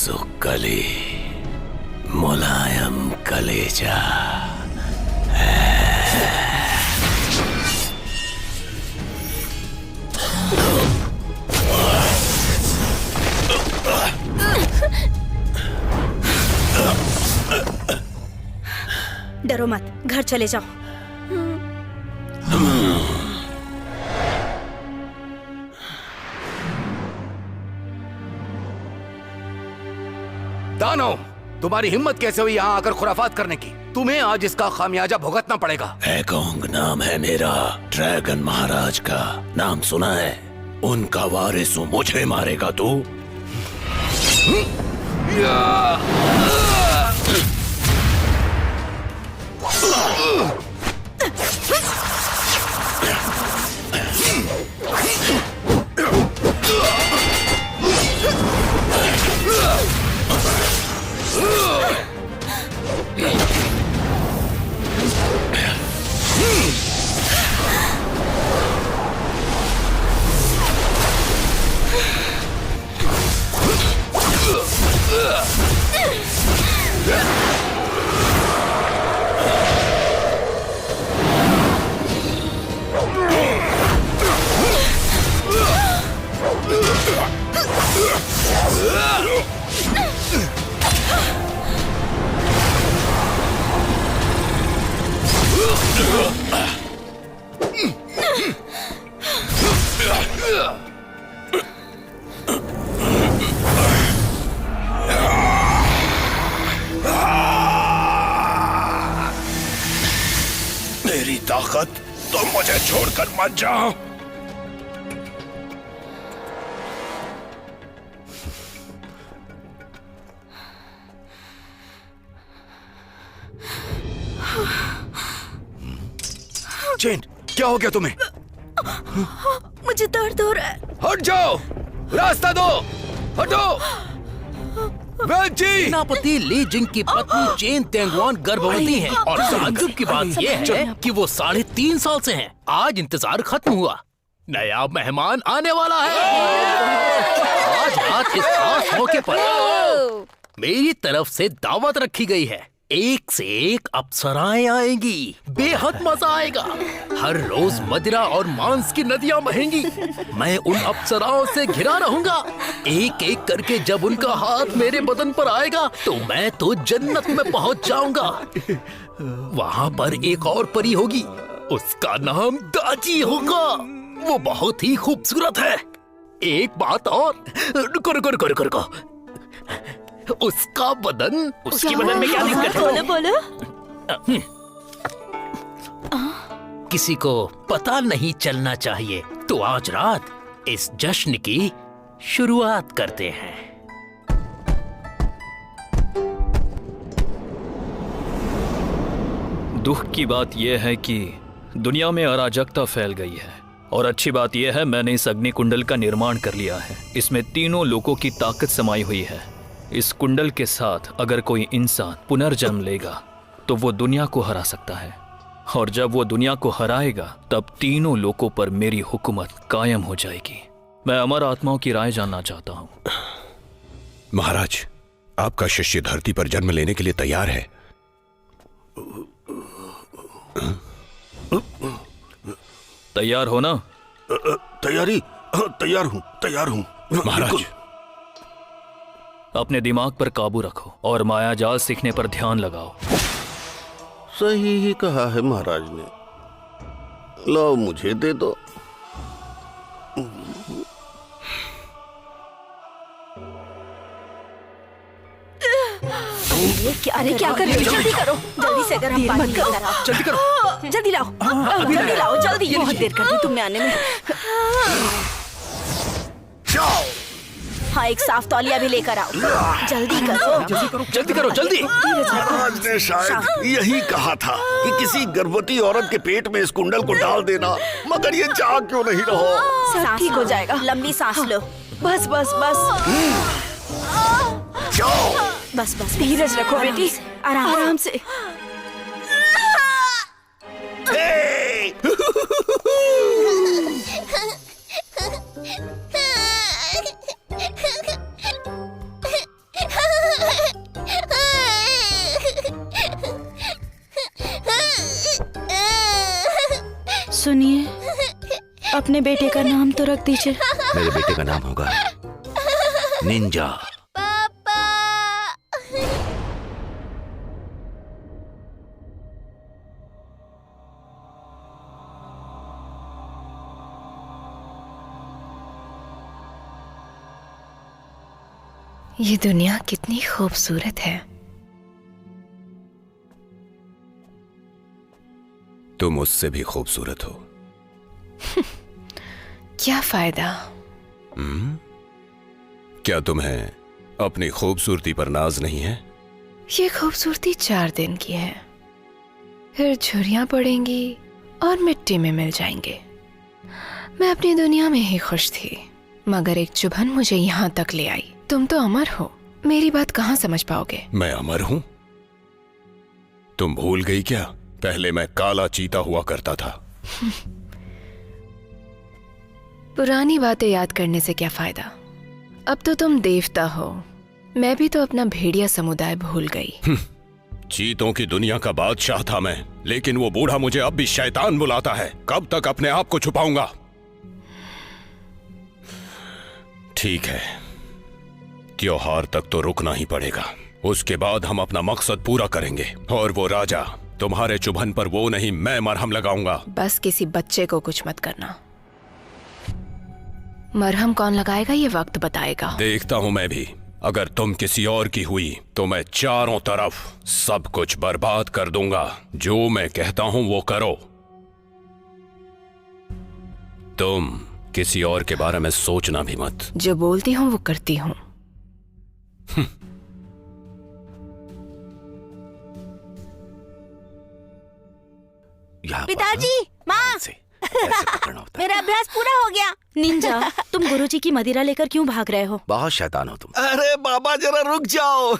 नाजुक कली, मुलायम कलेजा। डरो मत, घर चले जाओ। दानव, तुम्हारी हिम्मत कैसे हुई यहाँ आकर खुराफात करने की? तुम्हें आज इसका खामियाजा भुगतना पड़ेगा। एकोंग नाम है मेरा, ड्रैगन महाराज का नाम सुना है? उनका वारिस मुझे मारेगा तू? मेरी ताकत तुम मुझे छोड़कर मत जाओ। चेन, क्या हो गया तुम्हें? मुझे दर्द हो रहा है। हट जाओ, रास्ता दो, हटो। सेनापति ली जिंग की पत्नी चेन तेंगुआन गर्भवती है और ताज्जुब की बात यह है कि वो 3.5 साल से हैं। आज इंतजार खत्म हुआ, नया मेहमान आने वाला है। आज रात इस खास मौके पर मेरी तरफ से दावत रखी गई है। एक से एक अप्सराएं आएंगी, बेहद मजा आएगा। हर रोज मदिरा और मांस की नदियां बहेंगी। मैं उन अप्सराओं से घिरा रहूंगा। एक एक करके जब उनका हाथ मेरे बदन पर आएगा तो मैं तो जन्नत में पहुंच जाऊंगा। वहां पर एक और परी होगी, उसका नाम दाजी होगा। वो बहुत ही खूबसूरत है। एक बात और, रुको रुको रुको रुको रुको। उसका बदन, उसकी बदन में क्या दिक्कत है? बोलो। किसी को पता नहीं चलना चाहिए, तो आज रात इस जश्न की शुरुआत करते हैं। दुख की बात यह है कि दुनिया में अराजकता फैल गई है, और अच्छी बात यह है मैंने इस अग्नि कुंडल का निर्माण कर लिया है। इसमें तीनों लोगों की ताकत समाई हुई है। इस कुंडल के साथ अगर कोई इंसान पुनर्जन्म लेगा तो वो दुनिया को हरा सकता है, और जब वो दुनिया को हराएगा तब तीनों लोगों पर मेरी हुकूमत कायम हो जाएगी। मैं अमर आत्माओं की राय जानना चाहता हूँ। महाराज, आपका शिष्य धरती पर जन्म लेने के लिए तैयार है। तैयार हो ना? तैयार हूँ महाराज। अपने दिमाग पर काबू रखो और मायाजाल सीखने पर ध्यान लगाओ। सही ही कहा है महाराज ने। लो मुझे दे दो। अरे क्या कर रहे हो? जल्दी करो, जल्दी से गर्म पानी लेकर आओ। जल्दी करो, जल्दी लाओ, जल्दी लाओ, जल्दी। बहुत देर कर दी तुमने आने में। हाँ, एक साफ तौलिया भी लेकर आओ। जल्दी करो, जल्दी करो, जल्दी। महाराज ने शायद यही कहा था कि किसी गर्भवती औरत के पेट में इस कुंडल को डाल देना, मगर ये चाह क्यों नहीं रहो? सब ठीक हो जाएगा। लंबी सांस लो। बस बस बस बस बस, धीरज रखो बेटी, आराम से। अपने बेटे का नाम तो रख दीजिए। मेरे बेटे का नाम होगा निंजा। ये दुनिया कितनी खूबसूरत है। तुम उससे भी खूबसूरत हो। क्या फायदा? क्या तुम्हें अपनी खूबसूरती पर नाज नहीं है? ये खूबसूरती 4 दिन की है, फिर झुर्रियां पड़ेंगी और मिट्टी में मिल जाएंगे। मैं अपनी दुनिया में ही खुश थी, मगर एक चुभन मुझे यहाँ तक ले आई। तुम तो अमर हो, मेरी बात कहाँ समझ पाओगे? मैं अमर हूँ? तुम भूल गई क्या? पहले मैं काला चीता हुआ करता था। पुरानी बातें याद करने से क्या फायदा? अब तो तुम देवता हो। मैं भी तो अपना भेड़िया समुदाय भूल गई। चीतों की दुनिया का बादशाह था मैं, लेकिन वो बूढ़ा मुझे अब भी शैतान बुलाता है। कब तक अपने आप को छुपाऊंगा? ठीक है, त्योहार तक तो रुकना ही पड़ेगा। उसके बाद हम अपना मकसद पूरा करेंगे और वो राजा तुम्हारे चुभन पर वो नहीं, मैं मरहम लगाऊंगा। बस किसी बच्चे को कुछ मत करना। मरहम कौन लगाएगा ये वक्त बताएगा। देखता हूं मैं भी। अगर तुम किसी और की हुई तो मैं चारों तरफ सब कुछ बर्बाद कर दूंगा। जो मैं कहता हूं वो करो। तुम किसी और के बारे में सोचना भी मत। जो बोलती हूँ वो करती हूँ। पिताजी, माँ, मेरा अभ्यास पूरा हो गया। निंजा, तुम गुरुजी की मदिरा लेकर क्यों भाग रहे हो? बहुत शैतान हो तुम। अरे बाबा जरा रुक जाओ।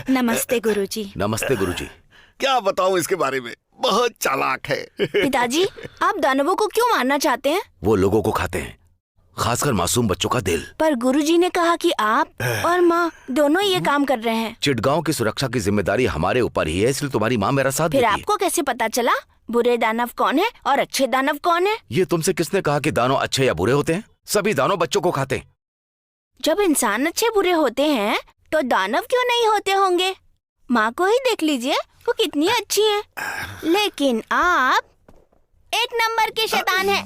नमस्ते गुरुजी। नमस्ते गुरुजी। क्या बताऊं इसके बारे में, बहुत चालाक है। पिताजी, आप दानवों को क्यों मारना चाहते हैं? वो लोगों को खाते हैं, खासकर मासूम बच्चों का दिल। पर गुरुजी ने कहा कि आप और माँ दोनों ये काम कर रहे हैं। चिटगांव की सुरक्षा की जिम्मेदारी हमारे ऊपर ही है, इसलिए तुम्हारी माँ मेरा साथ फिर देती है। आपको कैसे पता चला बुरे दानव कौन है और अच्छे दानव कौन है? ये तुमसे किसने कहा कि दानव अच्छे या बुरे होते हैं? सभी दानव बच्चों को खाते हैं। जब इंसान अच्छे बुरे होते हैं तो दानव क्यों नहीं होते होंगे? माँ को ही देख लीजिए, वो कितनी अच्छी है। लेकिन आप 1 नंबर के शैतान हैं।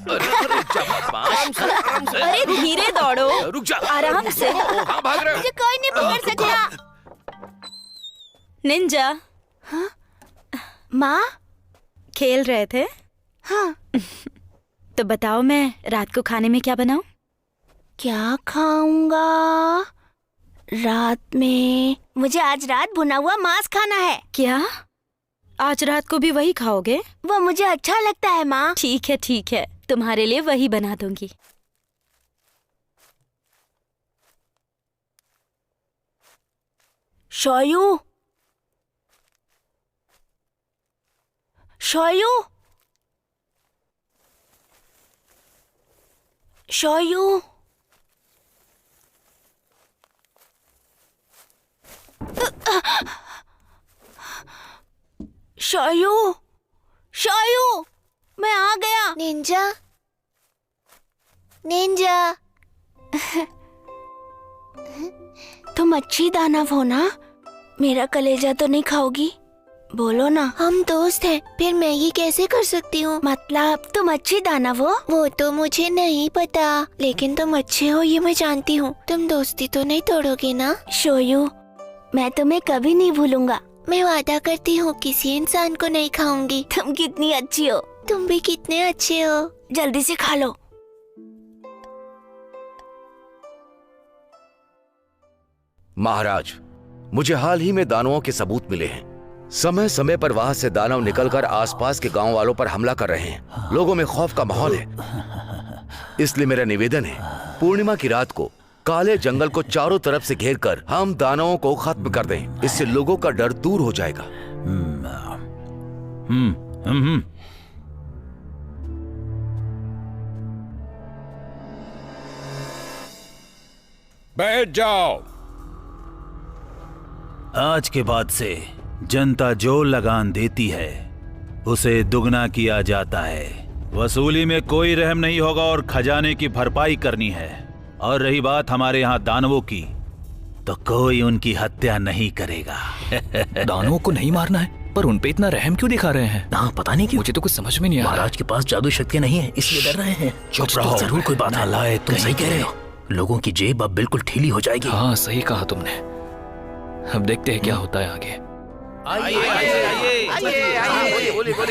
अरे धीरे दौड़ो, रुक जा। आराम से। कहाँ भाग रहे हो? मुझे कोई नहीं पकड़ सकता। निंजा, हाँ? माँ खेल रहे थे? हाँ। तो बताओ मैं रात को खाने में क्या बनाऊं? क्या खाऊंगा रात में? मुझे आज रात भुना हुआ मांस खाना है। क्या? आज रात को भी वही खाओगे? वो मुझे अच्छा लगता है माँ। ठीक है ठीक है, तुम्हारे लिए वही बना दूंगी। Shoyu, shoyu, shoyu, shoyu, shoyu, मैं आ गया। Ninja, Ninja. तुम अच्छी दानव हो ना? मेरा कलेजा तो नहीं खाओगी? बोलो ना। हम दोस्त हैं, फिर मैं ये कैसे कर सकती हूँ? मतलब तुम अच्छी दानव हो? वो तो मुझे नहीं पता, लेकिन तुम अच्छे हो ये मैं जानती हूँ। तुम दोस्ती तो नहीं तोड़ोगे ना? शोयू, मैं तुम्हें कभी नहीं भूलूंगा। मैं वादा करती हूँ किसी इंसान को नहीं खाऊंगी। तुम कितनी अच्छी हो। तुम भी कितने अच्छे हो। जल्दी से खा लो। महाराज, मुझे हाल ही में दानवों के सबूत मिले हैं। समय समय पर वहां से दानव निकलकर आसपास के गांव वालों पर हमला कर रहे हैं। लोगों में खौफ का माहौल है। इसलिए मेरा निवेदन है, पूर्णिमा की रात को काले जंगल को चारों तरफ से घेरकर हम दानवों को खत्म कर दें। इससे लोगों का डर दूर हो जाएगा। बैठ जाओ। आज के बाद से जनता जो लगान देती है उसे दुगना किया जाता है। वसूली में कोई रहम नहीं होगा और खजाने की भरपाई करनी है। और रही बात हमारे यहाँ दानवों की, तो कोई उनकी हत्या नहीं करेगा। दानवों को नहीं मारना है, पर उनपे इतना रहम क्यों दिखा रहे हैं? हाँ, पता नहीं क्यों। मुझे तो कुछ समझ में नहीं आ रहा। महाराज के पास जादू शक्तियाँ नहीं है, इसलिए डर रहे हैं। चुप रहो। जरूर कोई बात है। नालायक तुम सही कह रहे हो। लोगों की जेब अब बिल्कुल ढीली हो जाएगी। हाँ, सही कहा तुमने। अब देखते हैं क्या होता है आगे।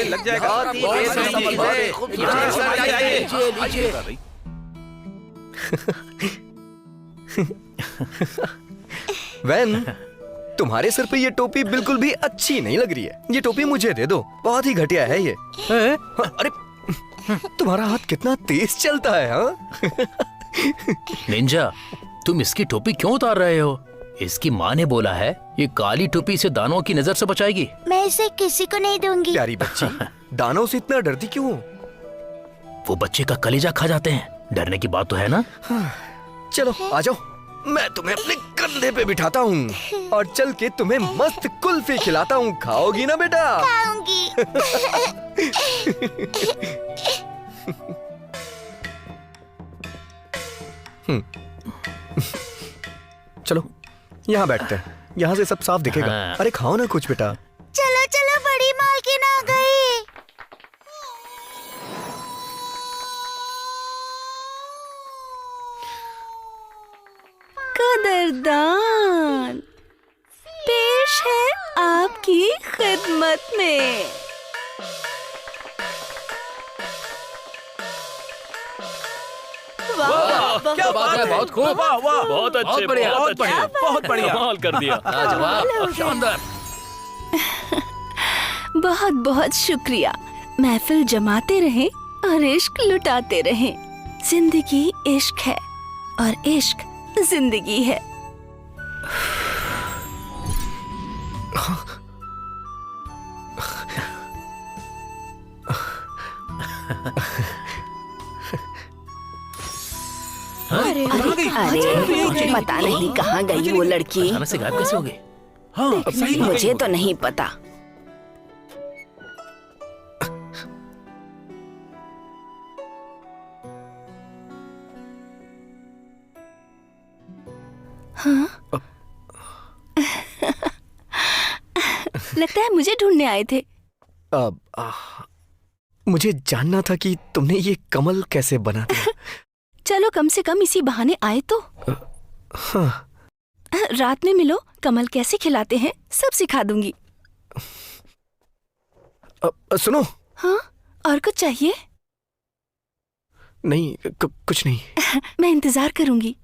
लग जाएगा। वैन, तुम्हारे सर पे ये टोपी बिल्कुल भी अच्छी नहीं लग रही है। ये टोपी मुझे दे दो, बहुत ही घटिया है ये। अरे तुम्हारा हाथ कितना तेज चलता है। हाँ निंजा, तुम इसकी टोपी क्यों उतार रहे हो? इसकी माँ ने बोला है ये काली टोपी इसे दानवों की नजर से बचाएगी। मैं इसे किसी को नहीं दूंगी। प्यारी बच्ची, दानों से इतना डरती क्यों हो? वो बच्चे का कलेजा खा जाते हैं। डरने की बात तो है ना? चलो आ जाओ, मैं तुम्हें अपने कंधे पे बिठाता हूँ और चल के तुम्हें मस्त कुल्फी खिलाता हूँ। खाओगी ना बेटा? खाऊंगी। चलो यहाँ बैठते हैं, यहाँ से सब साफ दिखेगा। हाँ। अरे खाओ ना कुछ बेटा। चलो चलो, बड़ी मालकिन आ गई। कदरदान, पेश है आपकी खिदमत में। वाह, क्या बात है, बहुत खूब। बहुत अच्छे, बढ़िया, बहुत बढ़िया, अच्छे। बहुत बढ़िया। कमाल कर दिया। लाजवाब, शानदार। बहुत बहुत शुक्रिया। महफिल जमाते रहें और इश्क लुटाते रहें। जिंदगी इश्क है और इश्क जिंदगी है। अरे पता नहीं कहाँ गई वो लड़की। अचानक से गायब कैसे हो गई? मुझे तो नहीं पता। हाँ? लगता है मुझे ढूंढने आए थे। मुझे जानना था कि तुमने ये कमल कैसे बना दिया। चलो कम से कम इसी बहाने आए तो। हाँ। रात में मिलो, कमल कैसे खिलाते हैं सब सिखा दूंगी। सुनो। हाँ, और कुछ चाहिए? नहीं, कुछ नहीं। मैं इंतजार करूंगी।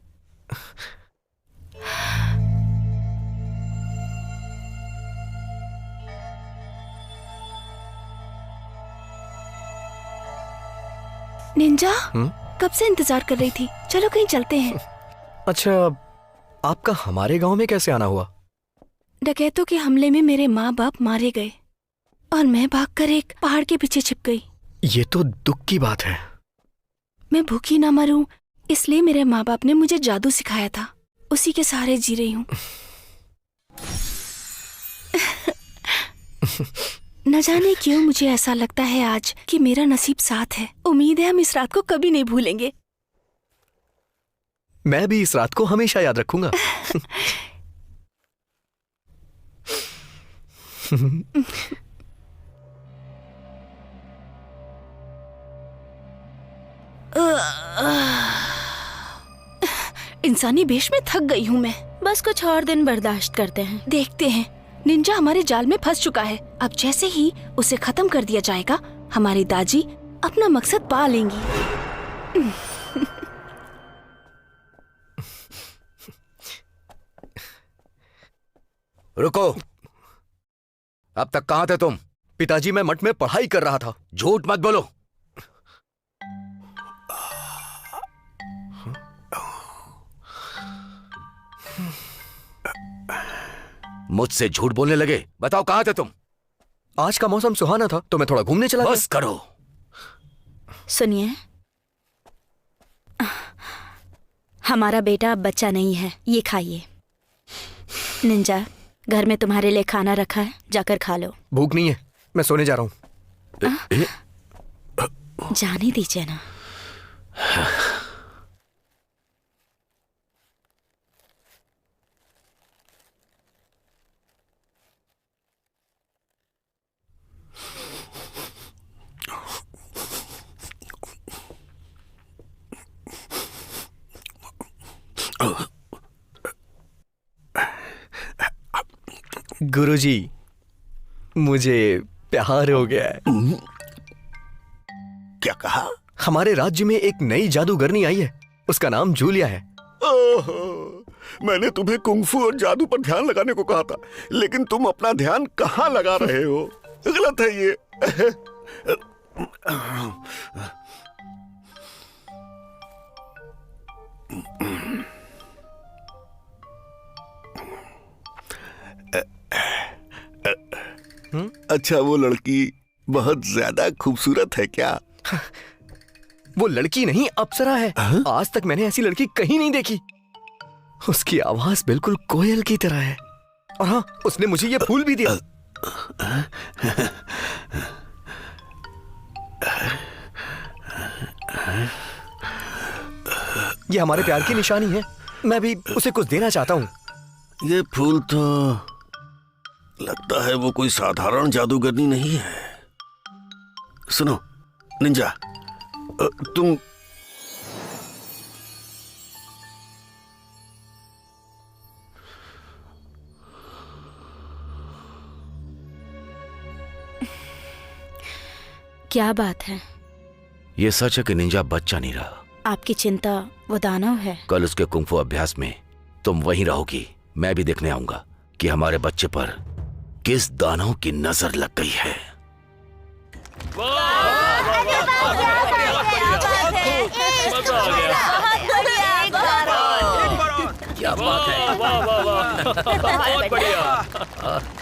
निंजा, कब से इंतजार कर रही थी। चलो कहीं चलते हैं। अच्छा, आपका हमारे गांव में कैसे आना हुआ? डकैतों के हमले में मेरे माँ बाप मारे गए और मैं भागकर एक पहाड़ के पीछे छिप गई। ये तो दुख की बात है। मैं भूखी ना मरूं, इसलिए मेरे माँ बाप ने मुझे जादू सिखाया था। उसी के सहारे जी रही हूँ। न जाने क्यों मुझे ऐसा लगता है आज कि मेरा नसीब साथ है। उम्मीद है हम इस रात को कभी नहीं भूलेंगे। मैं भी इस रात को हमेशा याद रखूंगा। इंसानी भेष में थक गई हूँ मैं। बस कुछ और दिन बर्दाश्त करते हैं। देखते हैं। निंजा हमारे जाल में फंस चुका है। अब जैसे ही उसे खत्म कर दिया जाएगा, हमारी दादी अपना मकसद पा लेंगी। रुको, अब तक कहाँ थे तुम? पिताजी, मैं मठ में पढ़ाई कर रहा था। झूठ मत बोलो। मुझसे झूठ बोलने लगे। बताओ कहाँ थे तुम? आज का मौसम सुहाना था तो मैं थोड़ा घूमने चला गया। बस करो। सुनिए, हमारा बेटा अब बच्चा नहीं है। ये खाइए। निंजा, घर में तुम्हारे लिए खाना रखा है, जाकर खा लो। भूख नहीं है, मैं सोने जा रहा हूँ। जाने दीजिए ना। गुरुजी, मुझे प्यार हो गया है। क्या कहा? हमारे राज्य में एक नई जादूगरनी आई है, उसका नाम जूलिया है। ओहो, मैंने तुम्हें कुंफू और जादू पर ध्यान लगाने को कहा था, लेकिन तुम अपना ध्यान कहाँ लगा रहे हो? गलत है ये। अच्छा, वो लड़की बहुत ज्यादा खूबसूरत है क्या? वो लड़की नहीं, अप्सरा है। आज तक मैंने ऐसी लड़की कहीं नहीं देखी। उसकी आवाज बिल्कुल कोयल की तरह है। और हाँ, उसने मुझे ये फूल भी दिया। ये हमारे प्यार की निशानी है। मैं भी उसे कुछ देना चाहता हूँ। ये फूल तो लगता है वो कोई साधारण जादूगरनी नहीं है। सुनो निंजा, तुम क्या बात है? ये सच है कि निंजा बच्चा नहीं रहा। आपकी चिंता वो दानव है। कल उसके कुंफू अभ्यास में तुम वहीं रहोगी। मैं भी देखने आऊंगा कि हमारे बच्चे पर किस दानव की नजर लग गई है। क्या बात है, बहुत बढ़िया,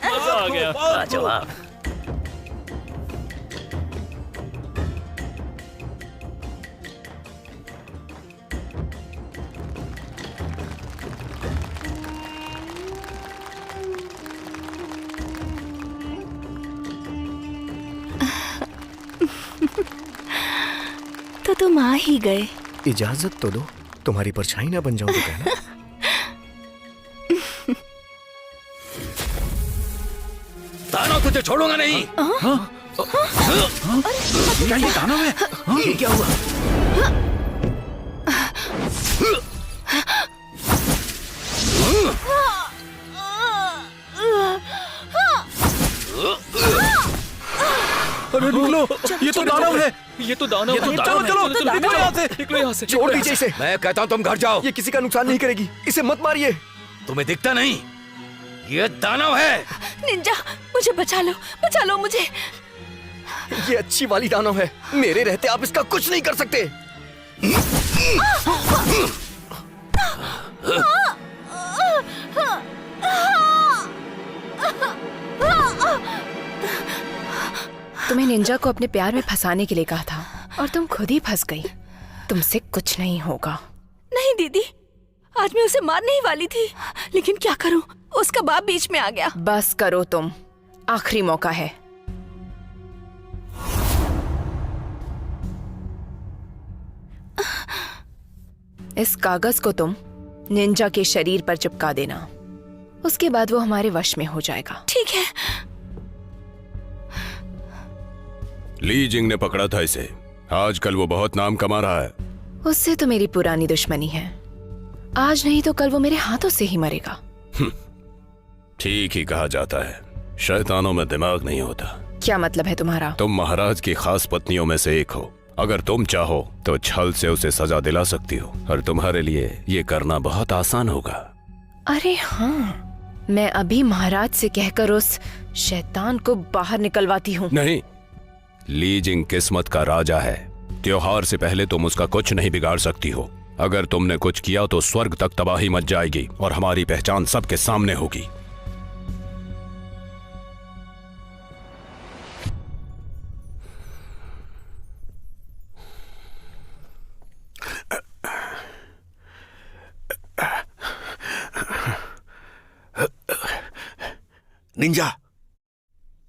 मजा आ गया। जवाब तो तुम आ ही गए। इजाजत तो दो, तुम्हारी परछाई ना बन जाऊं तो कहना। दानव तुझे छोड़ूंगा नहीं। क्या ये दानव है? ये क्या हुआ? अरे निकलो, ये तो दानव है। ये तो दानव है। चलो चलो, निकलो यहाँ से। निकलो यहाँ से। छोड़ दीजिए इसे। मैं कहता हूँ तुम घर जाओ। ये किसी का नुकसान नहीं करेगी, इसे मत मारिए। तुम्हें दिखता नहीं? ये दानव है। निंजा, मुझे बचा लो मुझे। ये अच्छी वाली दानव है। मेरे रहते आप इसका कुछ नहीं कर सकते। तुम्हें निंजा को अपने प्यार में फंसाने के लिए कहा था और तुम खुद ही फंस गई। तुमसे कुछ नहीं होगा। नहीं दीदी, आज मैं उसे मारने ही वाली थी, लेकिन क्या करूं, उसका बाप बीच में आ गया। बस करो तुम, आखिरी मौका है। इस कागज को तुम निंजा के शरीर पर चिपका देना, उसके बाद वो हमारे वश में हो जाएगा। ठीक है। ली जिंग ने पकड़ा था इसे। आजकल वो बहुत नाम कमा रहा है। उससे तो मेरी पुरानी दुश्मनी है। आज नहीं तो कल वो मेरे हाथों से ही मरेगा। ठीक ही कहा जाता है, शैतानों में दिमाग नहीं होता। क्या मतलब है तुम्हारा? तुम महाराज की खास पत्नियों में से एक हो। अगर तुम चाहो तो छल से उसे सजा दिला सकती हो, और तुम्हारे लिए ये करना बहुत आसान होगा। अरे हाँ, मैं अभी महाराज से कहकर उस शैतान को बाहर निकलवाती हूँ। नहीं, ली जिंग किस्मत का राजा है। त्योहार से पहले तुम उसका कुछ नहीं बिगाड़ सकती हो। अगर तुमने कुछ किया तो स्वर्ग तक तबाही मच जाएगी और हमारी पहचान सबके सामने होगी। निंजा,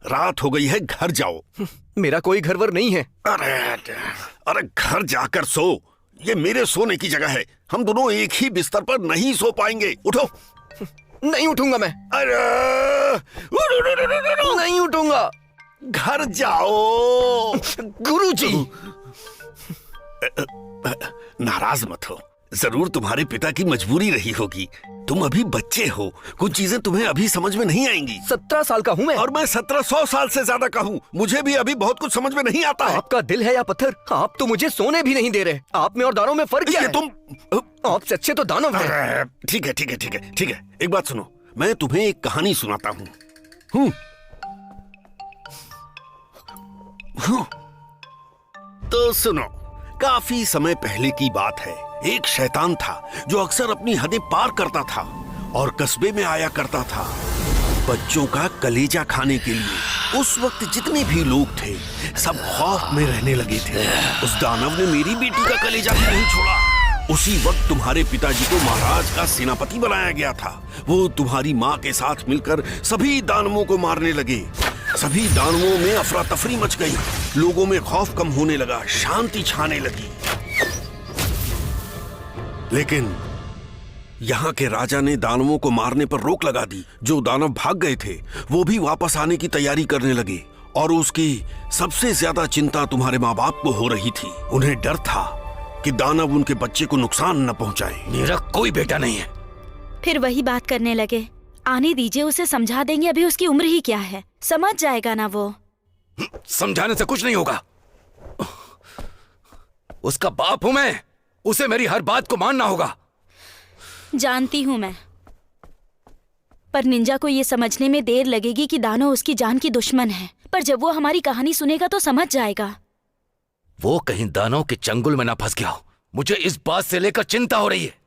रात हो गई है, घर जाओ। मेरा कोई घर वर नहीं है। अरे अरे घर जाकर सो, ये मेरे सोने की जगह है। हम दोनों एक ही बिस्तर पर नहीं सो पाएंगे। उठो। नहीं उठूंगा मैं। अरे नहीं उठूंगा। घर जाओ। गुरुजी। नाराज मत हो, जरूर तुम्हारे पिता की मजबूरी रही होगी। तुम अभी बच्चे हो, कुछ चीजें तुम्हें अभी समझ में नहीं आएंगी। 17 साल का हूँ मैं। और मैं 1700 साल से ज्यादा का हूँ। मुझे भी अभी बहुत कुछ समझ में नहीं आता है। आपका दिल है या पत्थर? आप तो मुझे सोने भी नहीं दे रहे। आप में और दानव में फर्क क्या है? तुम आपसे अच्छे तो दानव हैं। ठीक है ठीक है ठीक है ठीक है, एक बात सुनो, मैं तुम्हें एक कहानी सुनाता हूँ। तो सुनो, काफी समय पहले की बात है। एक शैतान था जो अक्सर अपनी हदें पार करता था और कस्बे में आया करता था बच्चों का कलेजा खाने के लिए। उस वक्त जितने भी लोग थे सब खौफ में रहने लगे थे। उस दानव ने मेरी बेटी का कलेजा भी नहीं छोड़ा। उसी वक्त तुम्हारे पिताजी को महाराज का सेनापति बनाया गया था। वो तुम्हारी माँ के साथ मिलकर सभी दानवों को मारने लगे। सभी दानवों में अफरा तफरी मच गई। लोगों में खौफ कम होने लगा, शांति छाने लगी। लेकिन यहाँ के राजा ने दानवों को मारने पर रोक लगा दी। जो दानव भाग गए थे वो भी वापस आने की तैयारी करने लगे। और उसकी सबसे ज्यादा चिंता तुम्हारे माँ बाप को हो रही थी। उन्हें डर था कि दानव उनके बच्चे को नुकसान न पहुंचाए। मेरा कोई बेटा नहीं है। फिर वही बात करने लगे। आने दीजिए, उसे समझा देंगे। अभी उसकी उम्र ही क्या है, समझ जाएगा ना वो। समझाने से कुछ नहीं होगा। उसका बाप हूं मैं, उसे मेरी हर बात को मानना होगा। जानती हूं मैं, पर निंजा को ये समझने में देर लगेगी कि दानव उसकी जान की दुश्मन है। पर जब वो हमारी कहानी सुनेगा तो समझ जाएगा। वो कहीं दानव के चंगुल में ना फंस गया हो। मुझे इस बात से लेकर चिंता हो रही है।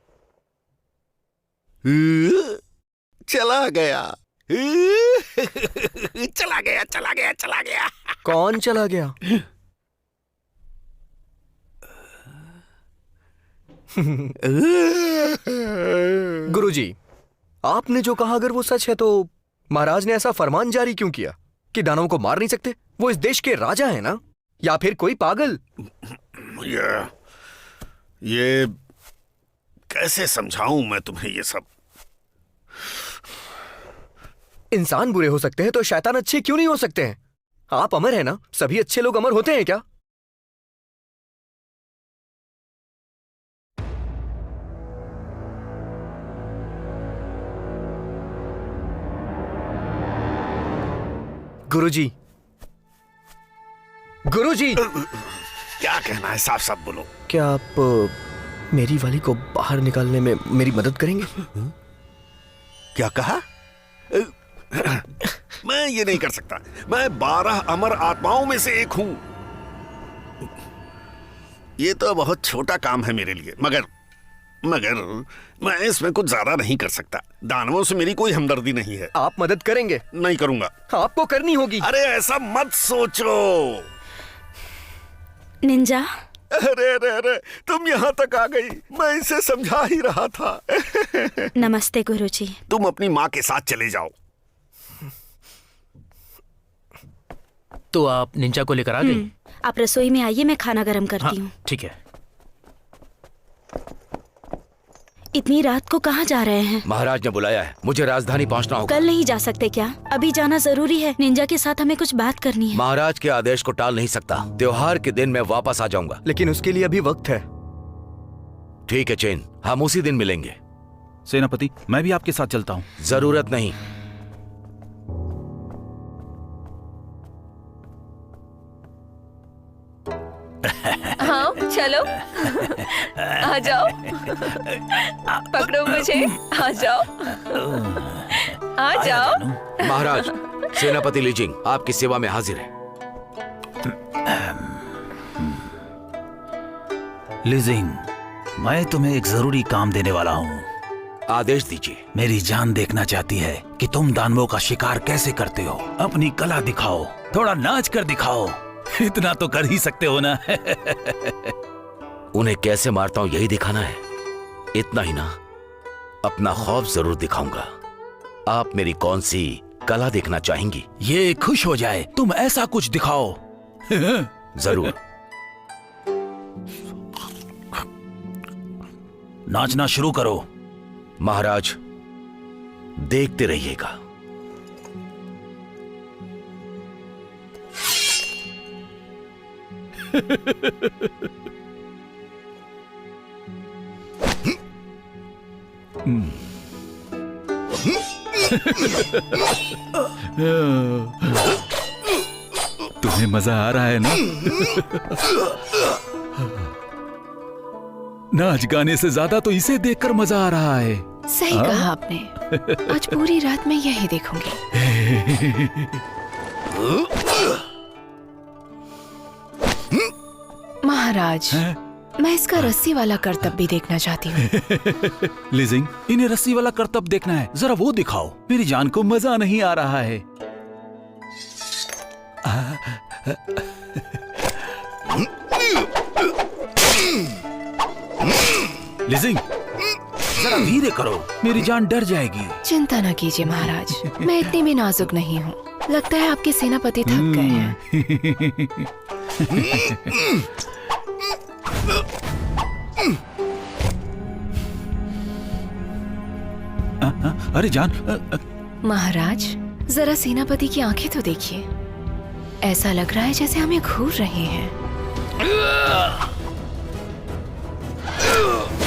चला गया। चला गया चला गया चला गया। कौन चला गया? गुरुजी, आपने जो कहा अगर वो सच है तो महाराज ने ऐसा फरमान जारी क्यों किया कि दानवों को मार नहीं सकते? वो इस देश के राजा हैं ना, या फिर कोई पागल? ये कैसे समझाऊं मैं तुम्हें ये सब? इंसान बुरे हो सकते हैं तो शैतान अच्छे क्यों नहीं हो सकते हैं? आप अमर हैं ना, सभी अच्छे लोग अमर होते हैं क्या? गुरुजी, गुरुजी, क्या कहना है? साफ साफ बोलो। क्या आप मेरी वाली को बाहर निकालने में मेरी मदद करेंगे? क्या कहा? मैं ये नहीं कर सकता। मैं 12 अमर आत्माओं में से एक हूं। ये तो बहुत छोटा काम है मेरे लिए, मगर मैं इसमें कुछ ज्यादा नहीं कर सकता। दानवों से मेरी कोई हमदर्दी नहीं है। आप मदद करेंगे? नहीं करूंगा। आपको करनी होगी। अरे ऐसा मत सोचो। निंजा, अरे अरे अरे, तुम यहाँ तक आ गई। मैं इसे समझा ही रहा था। नमस्ते गुरुजी। तुम अपनी माँ के साथ चले जाओ। तो आप निंजा को लेकर आ गई? आप रसोई में आइए, मैं खाना गर्म करती हूँ। ठीक है। इतनी रात को कहाँ जा रहे हैं? महाराज ने बुलाया है, मुझे राजधानी पहुंचना होगा। कल नहीं जा सकते क्या? अभी जाना जरूरी है। निंजा के साथ हमें कुछ बात करनी है। महाराज के आदेश को टाल नहीं सकता। त्योहार के दिन मैं वापस आ जाऊंगा। लेकिन उसके लिए अभी वक्त है। ठीक है चेन, हम उसी दिन मिलेंगे। सेनापति, मैं भी आपके साथ चलता हूँ। जरूरत नहीं। हाँ चलो, आ जाओ, पकड़ो मुझे, आ जाओ, आ जाओ। महाराज, सेनापति लीजिंग आपकी सेवा में हाजिर है। लिजिंग, मैं तुम्हें एक जरूरी काम देने वाला हूँ। आदेश दीजिए। मेरी जान देखना चाहती है कि तुम दानवों का शिकार कैसे करते हो। अपनी कला दिखाओ, थोड़ा नाच कर दिखाओ। इतना तो कर ही सकते हो ना। उन्हें कैसे मारता हूं यही दिखाना है। इतना ही ना, अपना खौफ जरूर दिखाऊंगा। आप मेरी कौन सी कला देखना चाहेंगी? ये खुश हो जाए, तुम ऐसा कुछ दिखाओ। जरूर। नाचना शुरू करो। महाराज, देखते रहिएगा। तुम्हें मजा आ रहा है ना? नाच गाने से ज्यादा तो इसे देखकर मजा आ रहा है। सही कहा आपने। आज पूरी रात मैं यही देखूंगी। महाराज, मैं इसका रस्सी वाला करतब भी देखना चाहती हूँ। लिजिंग, इन्हें रस्सी वाला करतब देखना है, जरा वो दिखाओ। मेरी जान को मजा नहीं आ रहा है। लिजिंग, जरा धीरे करो, मेरी जान डर जाएगी। चिंता न कीजिए महाराज, मैं इतनी भी नाजुक नहीं हूँ। लगता है आपके सेनापति थक गए हैं। अरे जान। महाराज, जरा सेनापति की आंखें तो देखिए। ऐसा लग रहा है जैसे हमें घूर रहे हैं।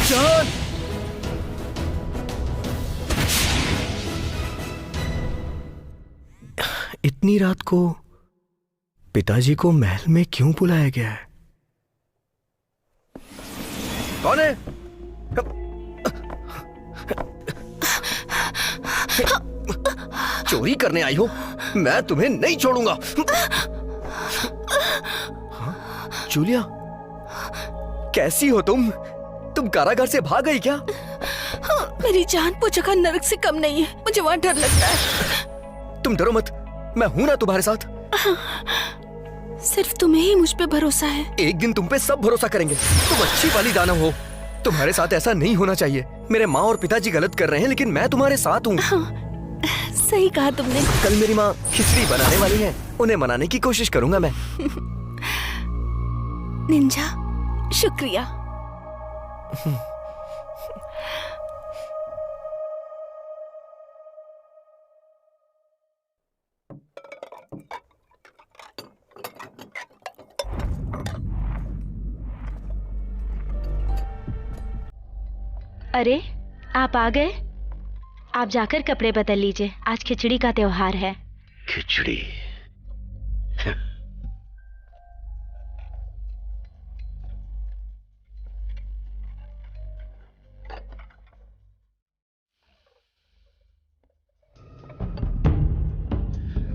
जान! इतनी रात को पिताजी को महल में क्यों बुलाया गया है? कौन है? चोरी करने आई हो? मैं तुम्हें नहीं छोड़ूंगा। जूलिया, कैसी हो तुम? तुम कारागार से भाग गई क्या? मेरी जान वो जगह नरक से कम नहीं है, मुझे वहाँ डर लगता है। तुम डरो मत, मैं हूं ना तुम्हारे साथ। सिर्फ तुम्हें ही मुझ पे भरोसा है। एक दिन तुम पे सब भरोसा करेंगे। तुम अच्छी वाली दानव हो, तुम्हारे साथ ऐसा नहीं होना चाहिए। मेरे माँ और पिताजी गलत कर रहे हैं, लेकिन मैं तुम्हारे साथ हूँ। सही कहा तुमने। कल मेरी माँ खिचड़ी बनाने वाली है, उन्हें मनाने की कोशिश करूंगा मैं। निंजा, शुक्रिया। अरे, आप आ गए? आप जाकर कपड़े बदल लीजिए, आज खिचड़ी का त्योहार है। खिचड़ी?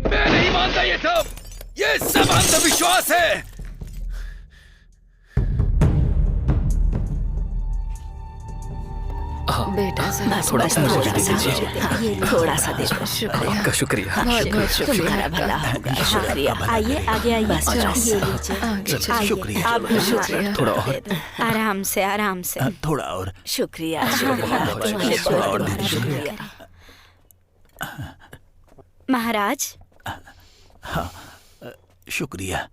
मैं नहीं मानता ये सब अंधविश्वास है। बेटा थोड़ा सा दे। आपका शुक्रिया। तुम्हारा भला होगा। शुक्रिया। आइए आगे आइए। ये लीजिए। शुक्रिया। आप भी शुक्रिया। थोड़ा और। आराम से, आराम से। थोड़ा और। शुक्रिया। थोड़ा और दीदी, शुक्रिया। महाराज, शुक्रिया।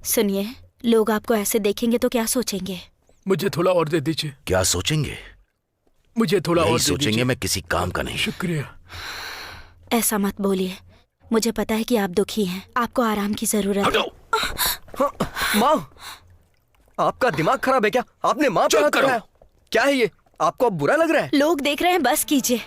सुनिए, लोग आपको ऐसे देखेंगे तो क्या सोचेंगे? मुझे थोड़ा और दे दीजिए। क्या सोचेंगे? मुझे थोड़ा यही और दे सोचेंगे दीजिए। मैं किसी काम का नहीं। शुक्रिया। ऐसा मत बोलिए, मुझे पता है कि आप दुखी हैं, आपको आराम की जरूरत है। माँ, आपका दिमाग खराब है क्या? आपने माँ पे हाथ कराया। क्या है ये? आपको अब बुरा लग रहा है? लोग देख रहे हैं, बस कीजिए।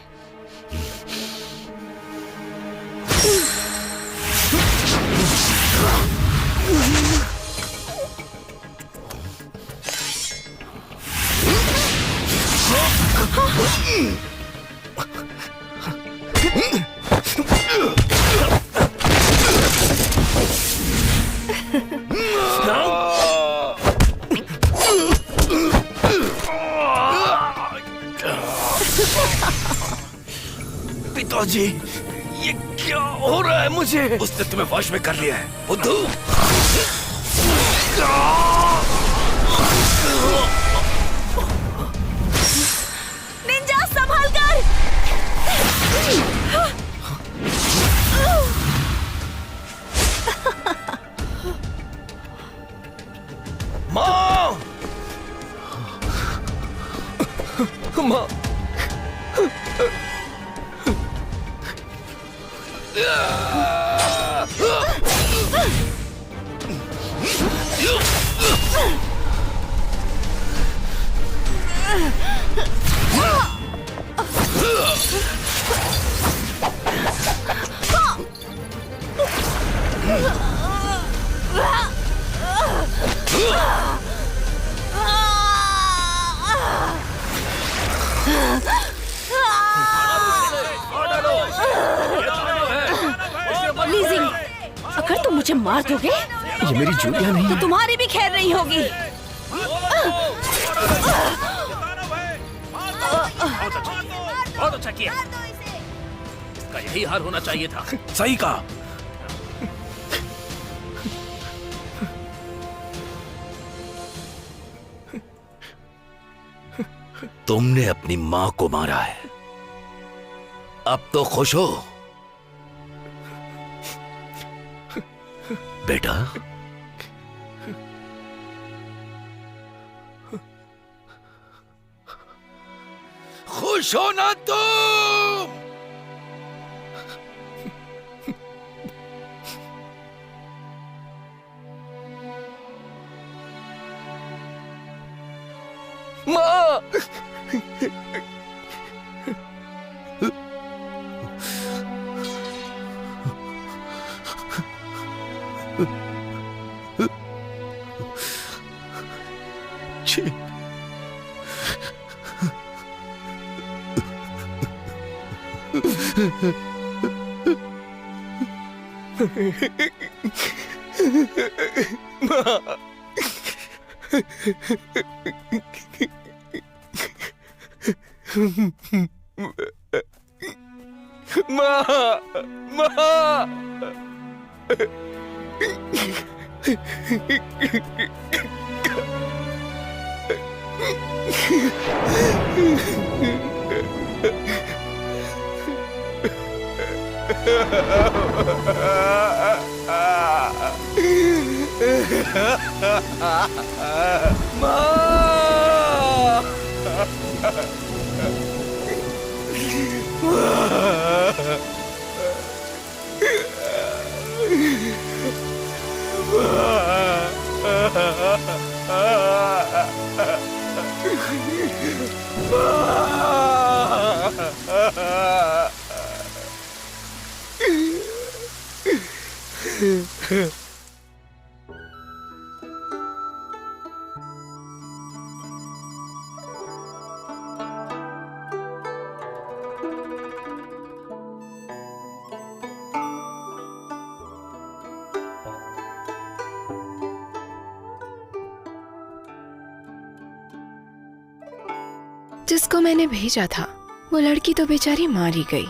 पिताजी, ये क्या हो रहा है मुझे? उसने तुम्हें वश में कर लिया है, बुद्धू। निंजा, संभाल कर। माँ! माँ। लीजिंग, अगर तुम मुझे मार दोगे ये मेरी जूलिया नहीं तो है। तुम्हारी भी खैर नहीं होगी। बहुत अच्छा किया। इसका यही हाल होना चाहिए था। सही कहा। तुमने अपनी मां को मारा है, अब तो खुश हो बेटा? खुश हो ना तुम? माँ। माँ, माँ। जिसको मैंने भेजा था वो लड़की तो बेचारी मार ही गई।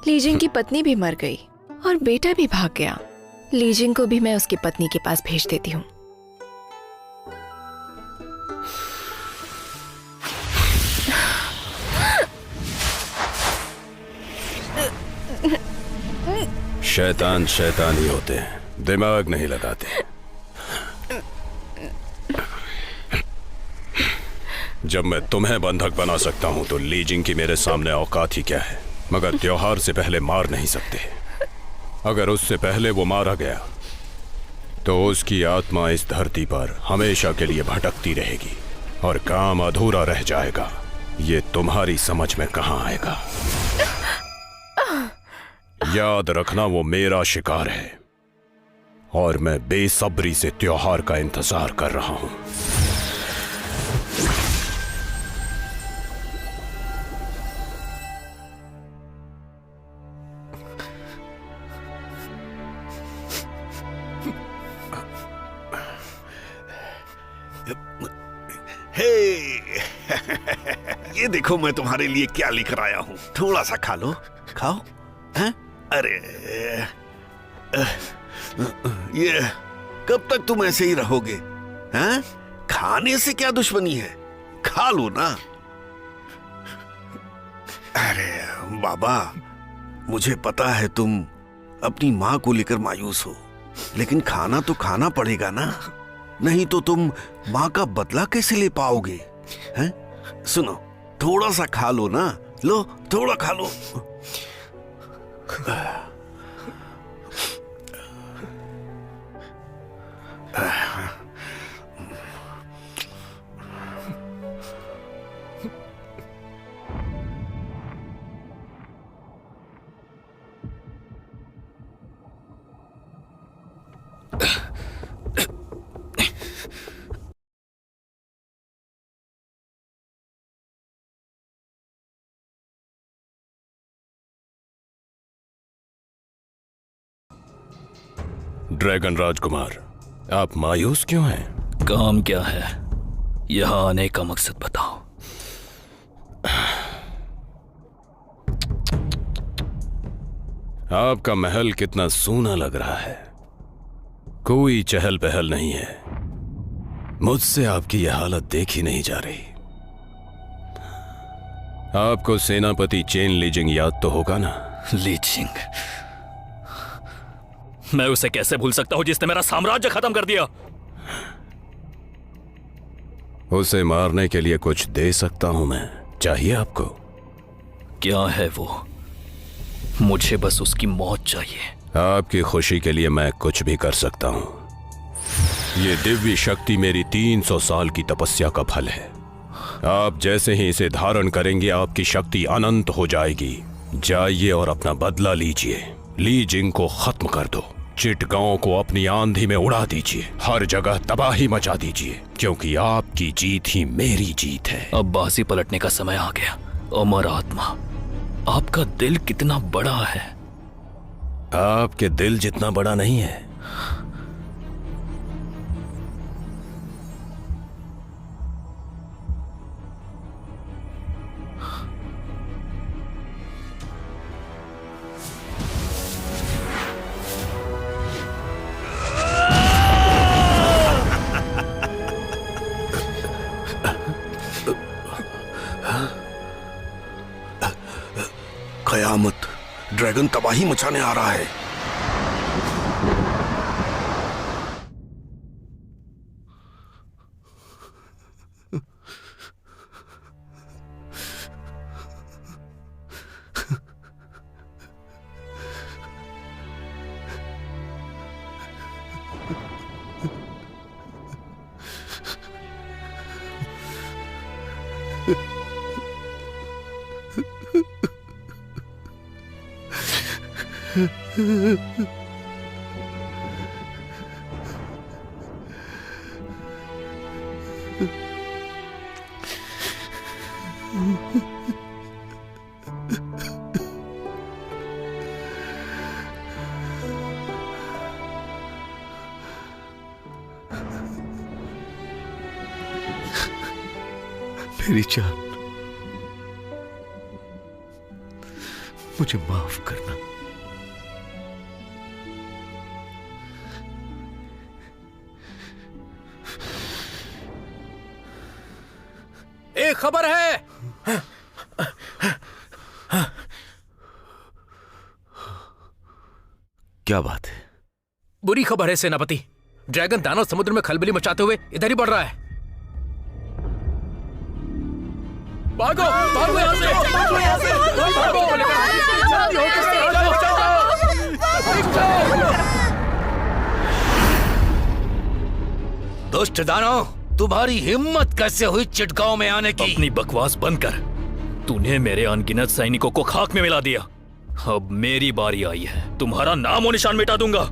लीजिंग की पत्नी भी मर गई और बेटा भी भाग गया। लीजिंग को भी मैं उसकी पत्नी के पास भेज देती हूँ। शैतान शैतान ही होते हैं, दिमाग नहीं लगाते। जब मैं तुम्हें बंधक बना सकता हूं तो लीजिंग की मेरे सामने औकात ही क्या है। मगर त्योहार से पहले मार नहीं सकते। अगर उससे पहले वो मारा गया तो उसकी आत्मा इस धरती पर हमेशा के लिए भटकती रहेगी और काम अधूरा रह जाएगा। ये तुम्हारी समझ में कहां आएगा। याद रखना वो मेरा शिकार है और मैं बेसब्री से त्योहार का इंतजार कर रहा हूं। ये देखो मैं तुम्हारे लिए क्या लेकर आया हूँ। थोड़ा सा खा लो, खाओ। हैं? अरे ये कब तक तुम ऐसे ही रहोगे? हैं? खाने से क्या दुश्मनी है, खा लो ना। अरे बाबा, मुझे पता है तुम अपनी माँ को लेकर मायूस हो, लेकिन खाना तो खाना पड़ेगा ना, नहीं तो तुम माँ का बदला कैसे ले पाओगे? हैं? सुनो, थोड़ा सा खा लो ना, लो थोड़ा खा लो। ड्रैगन राजकुमार, आप मायूस क्यों हैं? काम क्या है? यहाँ आने का मकसद बताओ। आपका महल कितना सूना लग रहा है, कोई चहल पहल नहीं है। मुझसे आपकी यह हालत देखी नहीं जा रही। आपको सेनापति चेन लीजिंग याद तो होगा ना? लीजिंग? मैं उसे कैसे भूल सकता हूं जिसने मेरा साम्राज्य खत्म कर दिया? उसे मारने के लिए कुछ दे सकता हूं मैं, चाहिए आपको? क्या है वो? मुझे बस उसकी मौत चाहिए। आपकी खुशी के लिए मैं कुछ भी कर सकता हूं। ये दिव्य शक्ति मेरी 300 साल की तपस्या का फल है। आप जैसे ही इसे धारण करेंगे आपकी शक्ति अनंत हो जाएगी। जाइए और अपना बदला लीजिए। ली जिंग को खत्म कर दो। चिटगांव को अपनी आंधी में उड़ा दीजिए। हर जगह तबाही मचा दीजिए, क्योंकि आपकी जीत ही मेरी जीत है। अब बाजी पलटने का समय आ गया। अमर आत्मा, आपका दिल कितना बड़ा है। आपके दिल जितना बड़ा नहीं है। कयामत, ड्रैगन तबाही मचाने आ रहा है। मेरी जान, मुझे माफ करना। एक खबर है। क्या बात है? बुरी खबर है सेनापति। ड्रैगन दानव समुद्र में खलबली मचाते हुए इधर ही बढ़ रहा है। भागो, भागो यहाँ से, भागो यहाँ से, भागो, दुष्ट दानव, तुम्हारी हिम्मत कैसे हुई चिटगांव में आने की? अपनी बकवास बंद कर। तूने मेरे अनगिनत सैनिकों को खाक में मिला दिया। अब मेरी बारी आई है। तुम्हारा नाम और निशान मिटा दूंगा।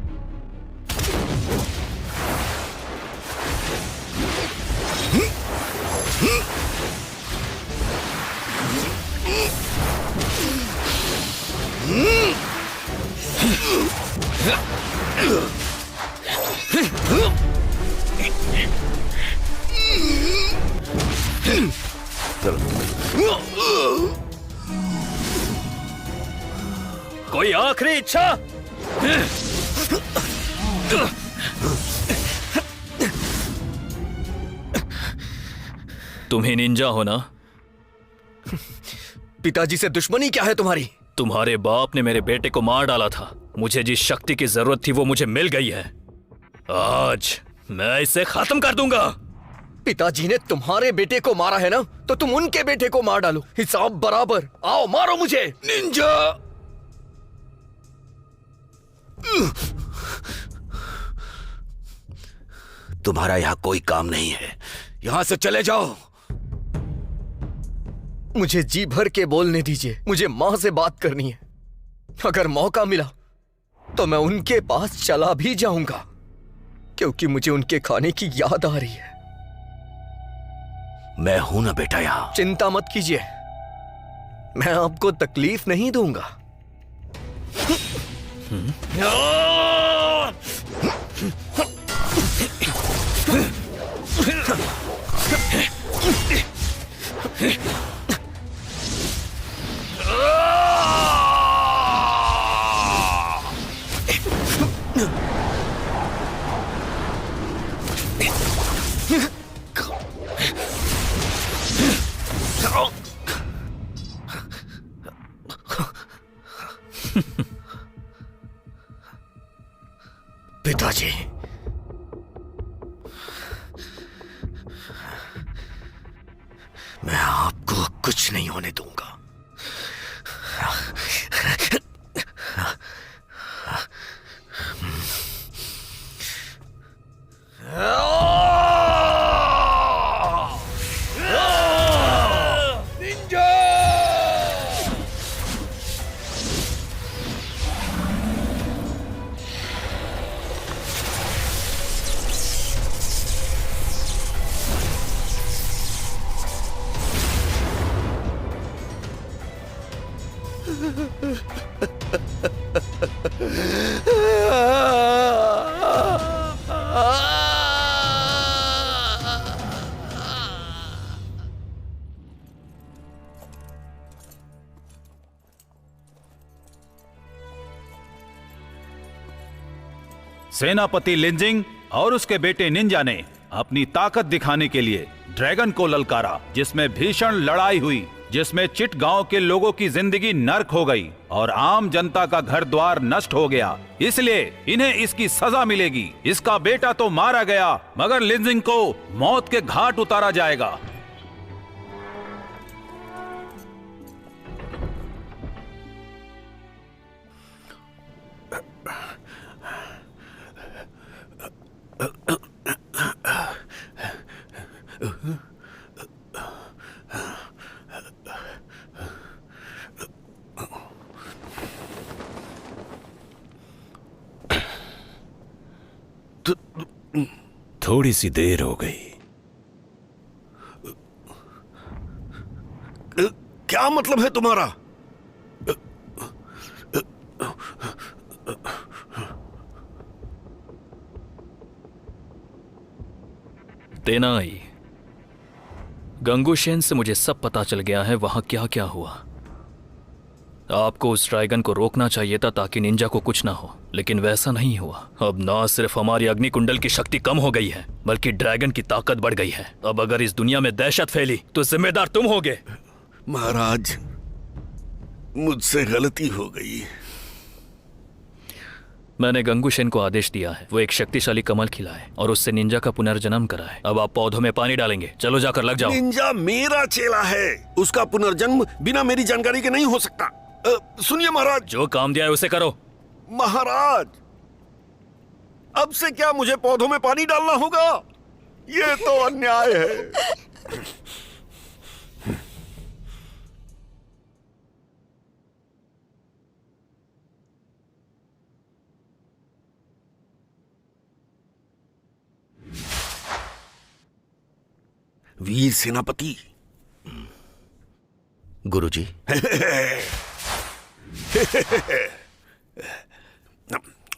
कोई आखिरी इच्छा? तुम ही निंजा हो ना? पिताजी से दुश्मनी क्या है तुम्हारी? तुम्हारे बाप ने मेरे बेटे को मार डाला था। मुझे जिस शक्ति की जरूरत थी वो मुझे मिल गई है। आज मैं इसे खत्म कर दूंगा। पिताजी ने तुम्हारे बेटे को मारा है ना, तो तुम उनके बेटे को मार डालो, हिसाब बराबर। आओ मारो मुझे। निंजा! तुम्हारा यहां कोई काम नहीं है, यहां से चले जाओ। मुझे जी भर के बोलने दीजिए, मुझे मां से बात करनी है। अगर मौका मिला तो मैं उनके पास चला भी जाऊंगा, क्योंकि मुझे उनके खाने की याद आ रही है। मैं हूं ना बेटा यहां। चिंता मत कीजिए, मैं आपको तकलीफ नहीं दूंगा। पिताजी, मैं आपको कुछ नहीं होने दूंगा। सेनापति लिंजिंग और उसके बेटे निंजा ने अपनी ताकत दिखाने के लिए ड्रैगन को ललकारा, जिसमें भीषण लड़ाई हुई, जिसमें चिट गांव के लोगों की जिंदगी नर्क हो गई और आम जनता का घर द्वार नष्ट हो गया। इसलिए इन्हें इसकी सजा मिलेगी। इसका बेटा तो मारा गया, मगर लिंजिंग को मौत के घाट उतारा जाएगा। थोड़ी सी देर हो गई। क्या मतलब है तुम्हारा? तेनाई, गंगूशेन से मुझे सब पता चल गया है वहां क्या क्या हुआ। आपको उस ड्रैगन को रोकना चाहिए था ताकि निंजा को कुछ ना हो, लेकिन वैसा नहीं हुआ। अब ना सिर्फ हमारी अग्नि कुंडल की शक्ति कम हो गई है, बल्कि ड्रैगन की ताकत बढ़ गई है। अब अगर इस दुनिया में दहशत फैली तो जिम्मेदार तुम होगे। महाराज, मुझसे गलती हो गई। मैंने गंगूशेन को आदेश दिया है वो एक शक्तिशाली कमल खिलाए और उससे निंजा का पुनर्जन्म कराए। अब आप पौधों में पानी डालेंगे। चलो जाकर लग जाओ। निंजा मेरा चेला है, उसका पुनर्जन्म बिना मेरी जानकारी के नहीं हो सकता। सुनिए महाराज, जो काम दिया है उसे करो। महाराज, अब से क्या मुझे पौधों में पानी डालना होगा? ये तो अन्याय है। वीर सेनापति। गुरुजी।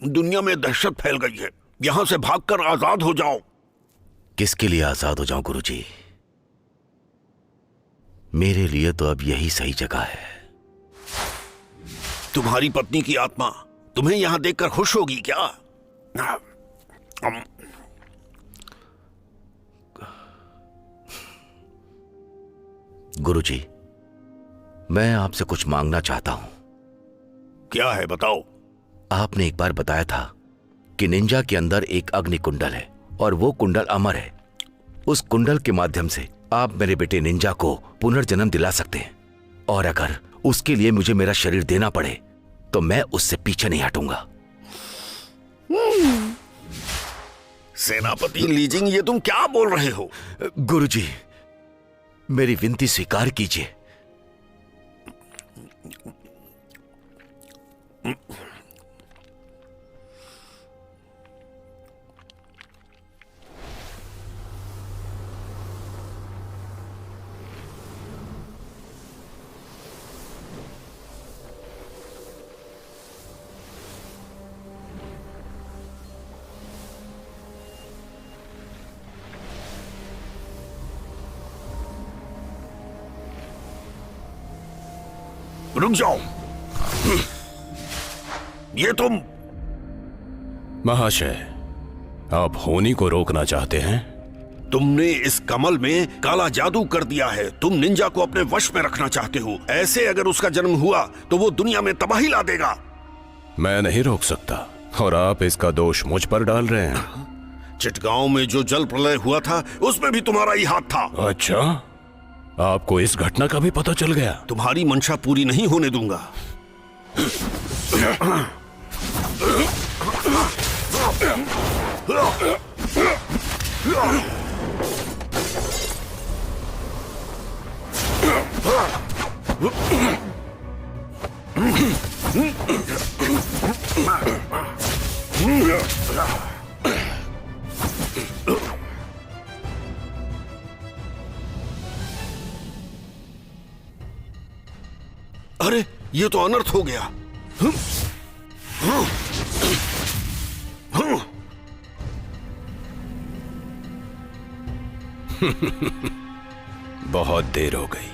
दुनिया में दहशत फैल गई है, यहां से भागकर आजाद हो जाओ। किसके लिए आजाद हो जाऊं गुरुजी? मेरे लिए तो अब यही सही जगह है। तुम्हारी पत्नी की आत्मा तुम्हें यहां देखकर खुश होगी क्या? गुरुजी, मैं आपसे कुछ मांगना चाहता हूं। क्या है बताओ। आपने एक बार बताया था कि निंजा के अंदर एक अग्नि कुंडल है और वो कुंडल अमर है। उस कुंडल के माध्यम से आप मेरे बेटे निंजा को पुनर्जन्म दिला सकते हैं, और अगर उसके लिए मुझे मेरा शरीर देना पड़े तो मैं उससे पीछे नहीं हटूंगा। सेनापति लीजिंग, ये तुम क्या बोल रहे हो? गुरुजी, मेरी विनती स्वीकार कीजिए। रुक जाओ, ये तुम। महाशय, आप होनी को रोकना चाहते हैं? तुमने इस कमल में काला जादू कर दिया है। तुम निंजा को अपने वश में रखना चाहते हो। ऐसे अगर उसका जन्म हुआ तो वो दुनिया में तबाही ला देगा। मैं नहीं रोक सकता, और आप इसका दोष मुझ पर डाल रहे हैं। चिटगांव में जो जल प्रलय हुआ था उसमें भी तुम्हारा ही हाथ था। अच्छा, आपको इस घटना का भी पता चल गया? तुम्हारी मंशा पूरी नहीं होने दूंगा। अरे, ये तो अनर्थ हो गया। बहुत देर हो गई।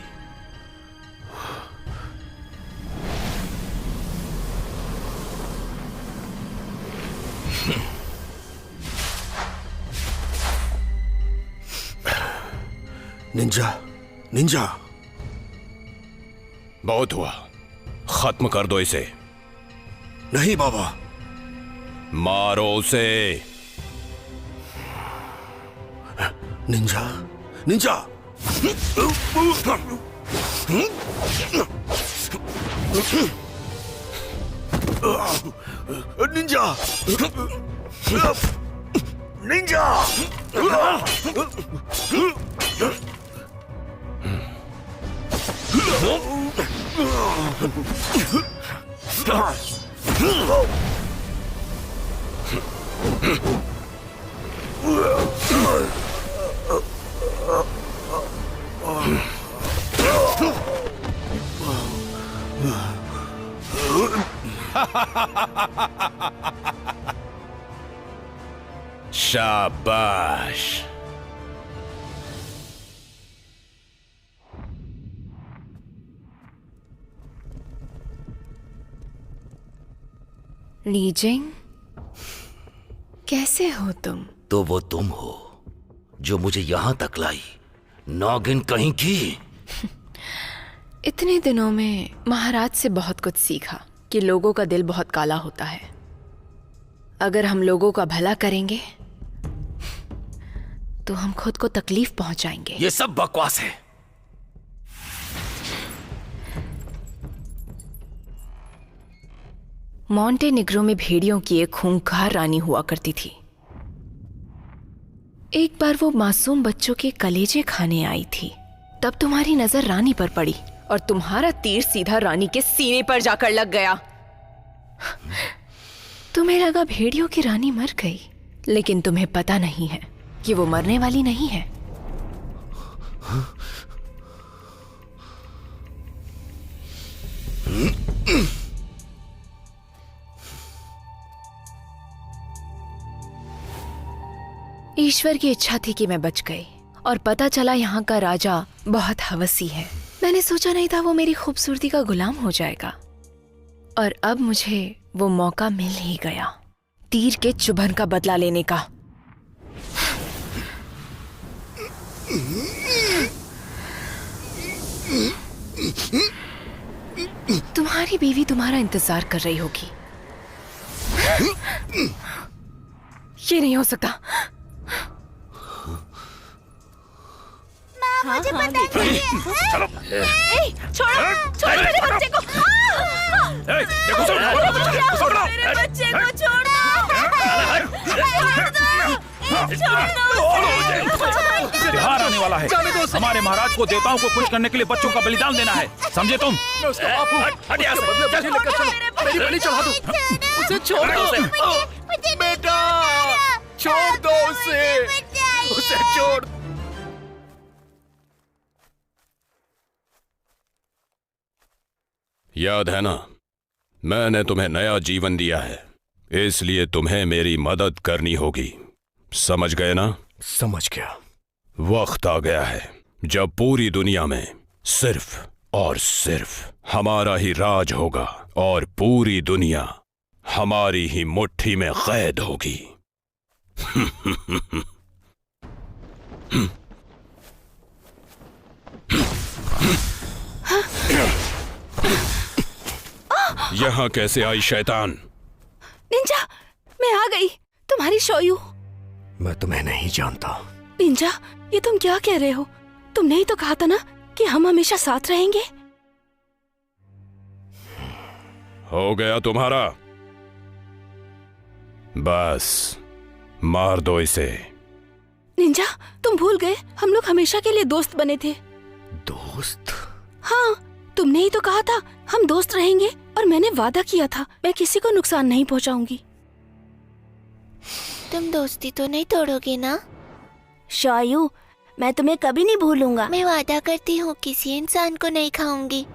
निंजा, निंजा, बहुत हुआ, खत्म कर दो इसे। नहीं बाबा। मारो उसे। Ninja, Ninja, Ninja, Ninja. शाबाश। लीजिंग, कैसे हो तुम? तो वो तुम हो जो मुझे यहां तक लाई, नौगिन कहीं की। इतने दिनों में महाराज से बहुत कुछ सीखा कि लोगों का दिल बहुत काला होता है। अगर हम लोगों का भला करेंगे तो हम खुद को तकलीफ पहुंचाएंगे। ये सब बकवास है। मॉन्टेनिग्रो में भेड़ियों की एक खूंखार रानी हुआ करती थी। एक बार वो मासूम बच्चों के कलेजे खाने आई थी। तब तुम्हारी नजर रानी पर पड़ी और तुम्हारा तीर सीधा रानी के सीने पर जाकर लग गया। तुम्हें लगा भेड़ियों की रानी मर गई, लेकिन तुम्हें पता नहीं है कि वो मरने वाली नहीं है। ईश्वर की इच्छा थी कि मैं बच गई, और पता चला यहाँ का राजा बहुत हवसी है। मैंने सोचा नहीं था वो मेरी खूबसूरती का गुलाम हो जाएगा, और अब मुझे वो मौका मिल ही गया तीर के चुभन का बदला लेने का। तुम्हारी बीवी तुम्हारा इंतजार कर रही होगी। ये नहीं हो सकता। मुझे पता नहीं है। चलो। छोड़ो छोड़ो मेरे बच्चे को। देखो मेरे बच्चे को छोड़ त्योहार आने वाला है। हमारे महाराज को देवताओं को खुश करने के लिए बच्चों का बलिदान देना है, समझे तुम? मेरी बलि चढ़ा दो। उसे छोड़ दो। बेटा छोड़ दो उसे छोड़। याद है ना, मैंने तुम्हें नया जीवन दिया है, इसलिए तुम्हें मेरी मदद करनी होगी। समझ गए ना? समझ गया। वक्त आ गया है जब पूरी दुनिया में सिर्फ और सिर्फ हमारा ही राज होगा और पूरी दुनिया हमारी ही मुट्ठी में कैद होगी। यहां कैसे आई शैतान? निंजा, मैं आ गई, तुम्हारी शोयू। मैं तुम्हें नहीं जानता। निंजा, ये तुम क्या कह रहे हो? तुमने ही तो कहा था ना कि हम हमेशा साथ रहेंगे। हो गया तुम्हारा? बस मार दो इसे। निंजा, तुम भूल गए हम लोग हमेशा के लिए दोस्त बने थे। दोस्त? हाँ, तुमने ही तो कहा था हम दोस्त रहेंगे और मैंने वादा किया था मैं किसी को नुकसान नहीं पहुंचाऊंगी। तुम दोस्ती तो नहीं तोड़ोगे ना? शायू, मैं तुम्हें कभी नहीं भूलूंगा। मैं वादा करती हूँ किसी इंसान को नहीं खाऊंगी।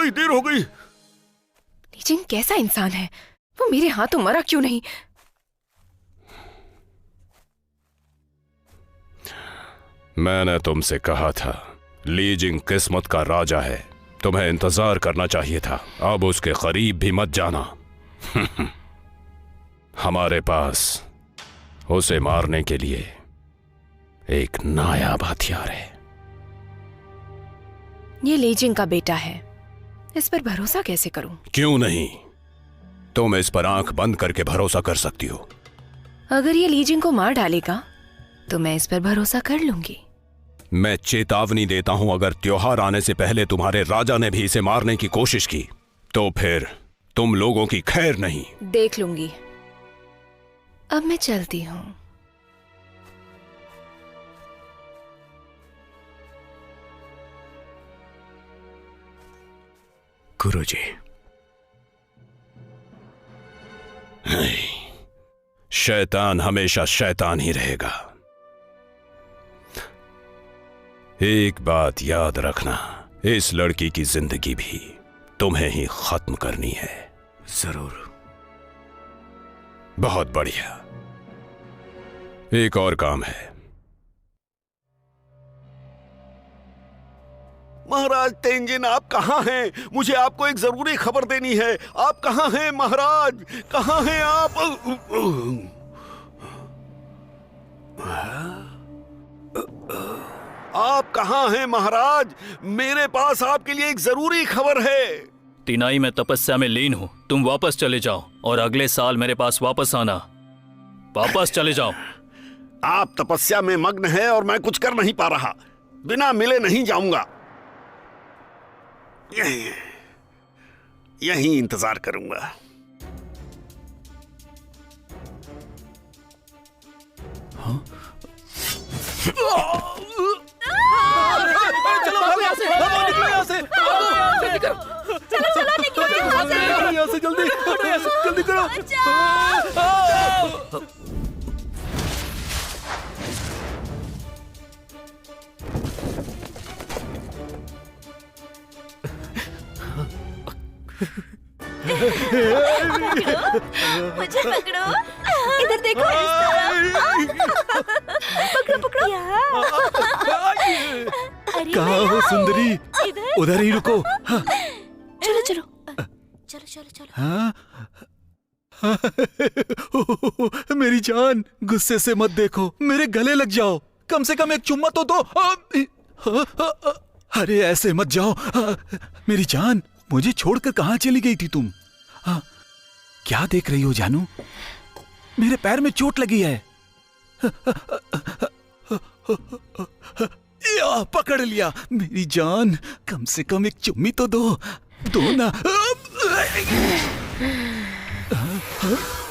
देर हो गई। लीजिंग कैसा इंसान है? वो मेरे हाथों मरा क्यों नहीं? मैंने तुमसे कहा था लीजिंग किस्मत का राजा है, तुम्हें इंतजार करना चाहिए था। अब उसके करीब भी मत जाना। हमारे पास उसे मारने के लिए एक नायाब हथियार है। ये लीजिंग का बेटा है, इस पर भरोसा कैसे करूं? क्यों नहीं, तुम इस पर आंख बंद करके भरोसा कर सकती हो। अगर ये लीजिंग को मार डालेगा तो मैं इस पर भरोसा कर लूंगी। मैं चेतावनी देता हूं, अगर त्योहार आने से पहले तुम्हारे राजा ने भी इसे मारने की कोशिश की तो फिर तुम लोगों की खैर नहीं। देख लूंगी। अब मैं चलती हूं। गुरुजी, शैतान हमेशा शैतान ही रहेगा। एक बात याद रखना, इस लड़की की जिंदगी भी तुम्हें ही खत्म करनी है। जरूर। बहुत बढ़िया। एक और काम है। महाराज तेंजिन, आप कहाँ हैं? मुझे आपको एक जरूरी खबर देनी है। आप कहाँ हैं महाराज? कहाँ हैं आप? आप कहाँ हैं महाराज? मेरे पास आपके लिए एक जरूरी खबर है। तिनाई में तपस्या में लीन हूँ, तुम वापस चले जाओ और अगले साल मेरे पास वापस आना। वापस चले जाओ। आप तपस्या में मग्न हैं और मैं कुछ कर नहीं पा रहा। बिना मिले नहीं जाऊंगा। यहीं इंतजार करूंगा। चलो भागो यहाँ से, भागो, निकलो यहाँ से, चलो निकलो यहाँ से। यहाँ से जल्दी, जल्दी करो। मुझे पकड़ो, इधर देखो, पकड़ो पकड़ो। कहाँ हो सुंदरी? उधर ही रुको। चलो चलो चलो चलो चलो। हाँ? मेरी जान, गुस्से से मत देखो, मेरे गले लग जाओ, कम से कम एक चुम्मा तो दो। अरे ऐसे मत जाओ। मेरी जान, मुझे छोड़कर कहाँ चली गई थी तुम? क्या देख रही हो जानू? मेरे पैर में चोट लगी है। या, पकड़ लिया। मेरी जान, कम से कम एक चुम्मी तो दो ना।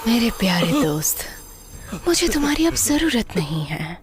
मेरे प्यारे दोस्त, मुझे तुम्हारी अब जरूरत नहीं है।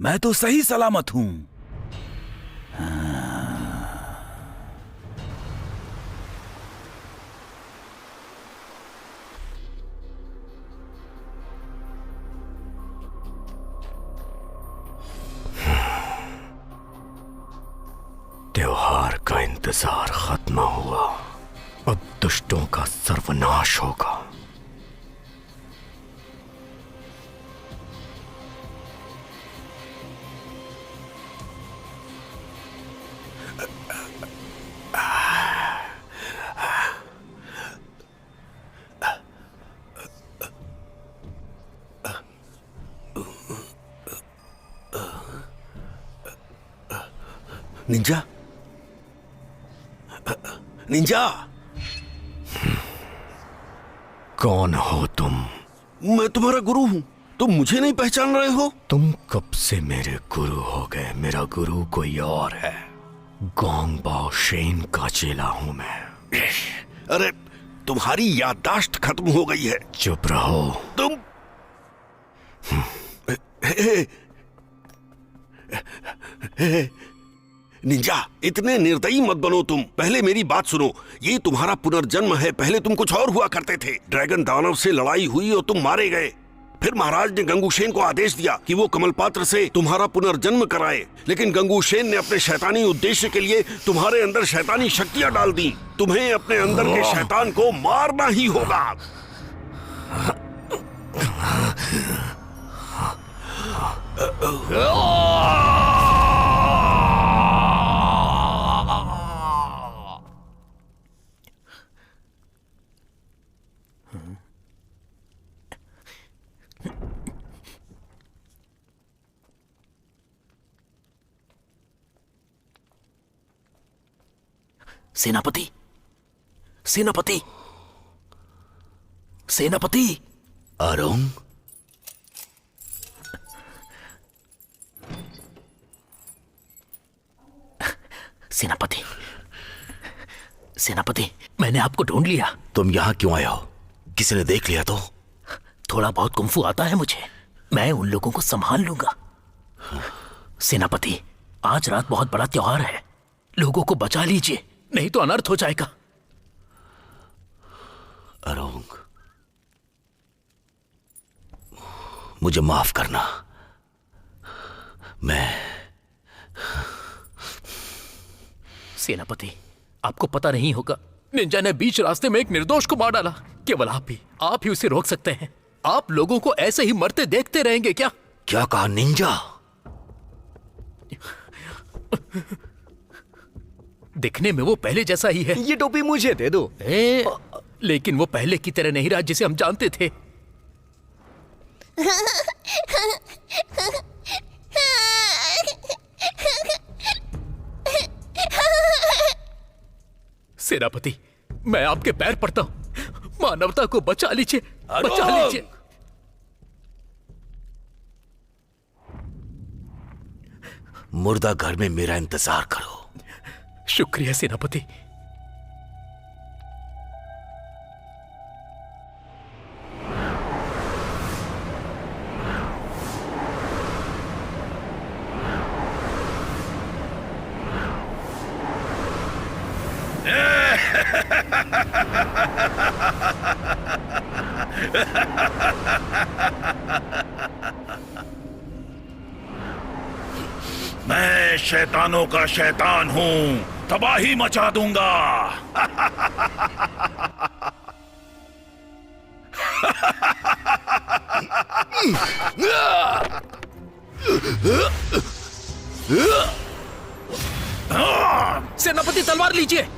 मैं तो सही सलामत हूं। त्योहार का इंतजार खत्म हुआ, अब दुष्टों का सर्वनाश होगा। निंजा, निंजा, कौन हो तुम? मैं तुम्हारा गुरु हूं, तुम मुझे नहीं पहचान रहे हो? तुम कब से मेरे गुरु हो गए? मेरा गुरु कोई और है। गोंग बाओ शेन का चेला हूं मैं। अरे, तुम्हारी याददाश्त खत्म हो गई है। चुप रहो। तुम निंजा, इतने निर्दयी मत बनो तुम। पहले मेरी बात सुनो, ये तुम्हारा पुनर्जन्म है। पहले तुम कुछ और हुआ करते थे। ड्रैगन दानव से लड़ाई हुई और तुम मारे गए। फिर महाराज ने गंगूशेन को आदेश दिया कि वो कमलपात्र से तुम्हारा पुनर्जन्म कराए, लेकिन गंगूशेन ने अपने शैतानी उद्देश्य के लिए तुम्हारे अंदर शैतानी शक्तियां डाल दी। तुम्हें अपने अंदर के शैतान को मारना ही होगा। सेनापति, सेनापति, सेनापति। अरुण, सेनापति, सेनापति, मैंने आपको ढूंढ लिया। तुम यहाँ क्यों आए हो? किसी ने देख लिया तो? थोड़ा बहुत कुंफू आता है मुझे, मैं उन लोगों को संभाल लूंगा। सेनापति, आज रात बहुत बड़ा त्योहार है, लोगों को बचा लीजिए, नहीं तो अनर्थ हो जाएगा। अरुण, मुझे माफ करना। मैं सेनापति, आपको पता नहीं होगा, निंजा ने बीच रास्ते में एक निर्दोष को मार डाला। केवल आप ही उसे रोक सकते हैं। आप लोगों को ऐसे ही मरते देखते रहेंगे क्या? क्या कहा निंजा? दिखने में वो पहले जैसा ही है। ये टोपी मुझे दे दो। लेकिन वो पहले की तरह नहीं रहा जिसे हम जानते थे। सेनापति, मैं आपके पैर पड़ता हूं, मानवता को बचा लीजिए, बचा लीजिए। मुर्दा घर में मेरा इंतजार करो। शुक्रिया सेनापति। मैं शैतानों का शैतान हूं, तबाही मचा दूंगा। सेनापति तलवार लीजिए।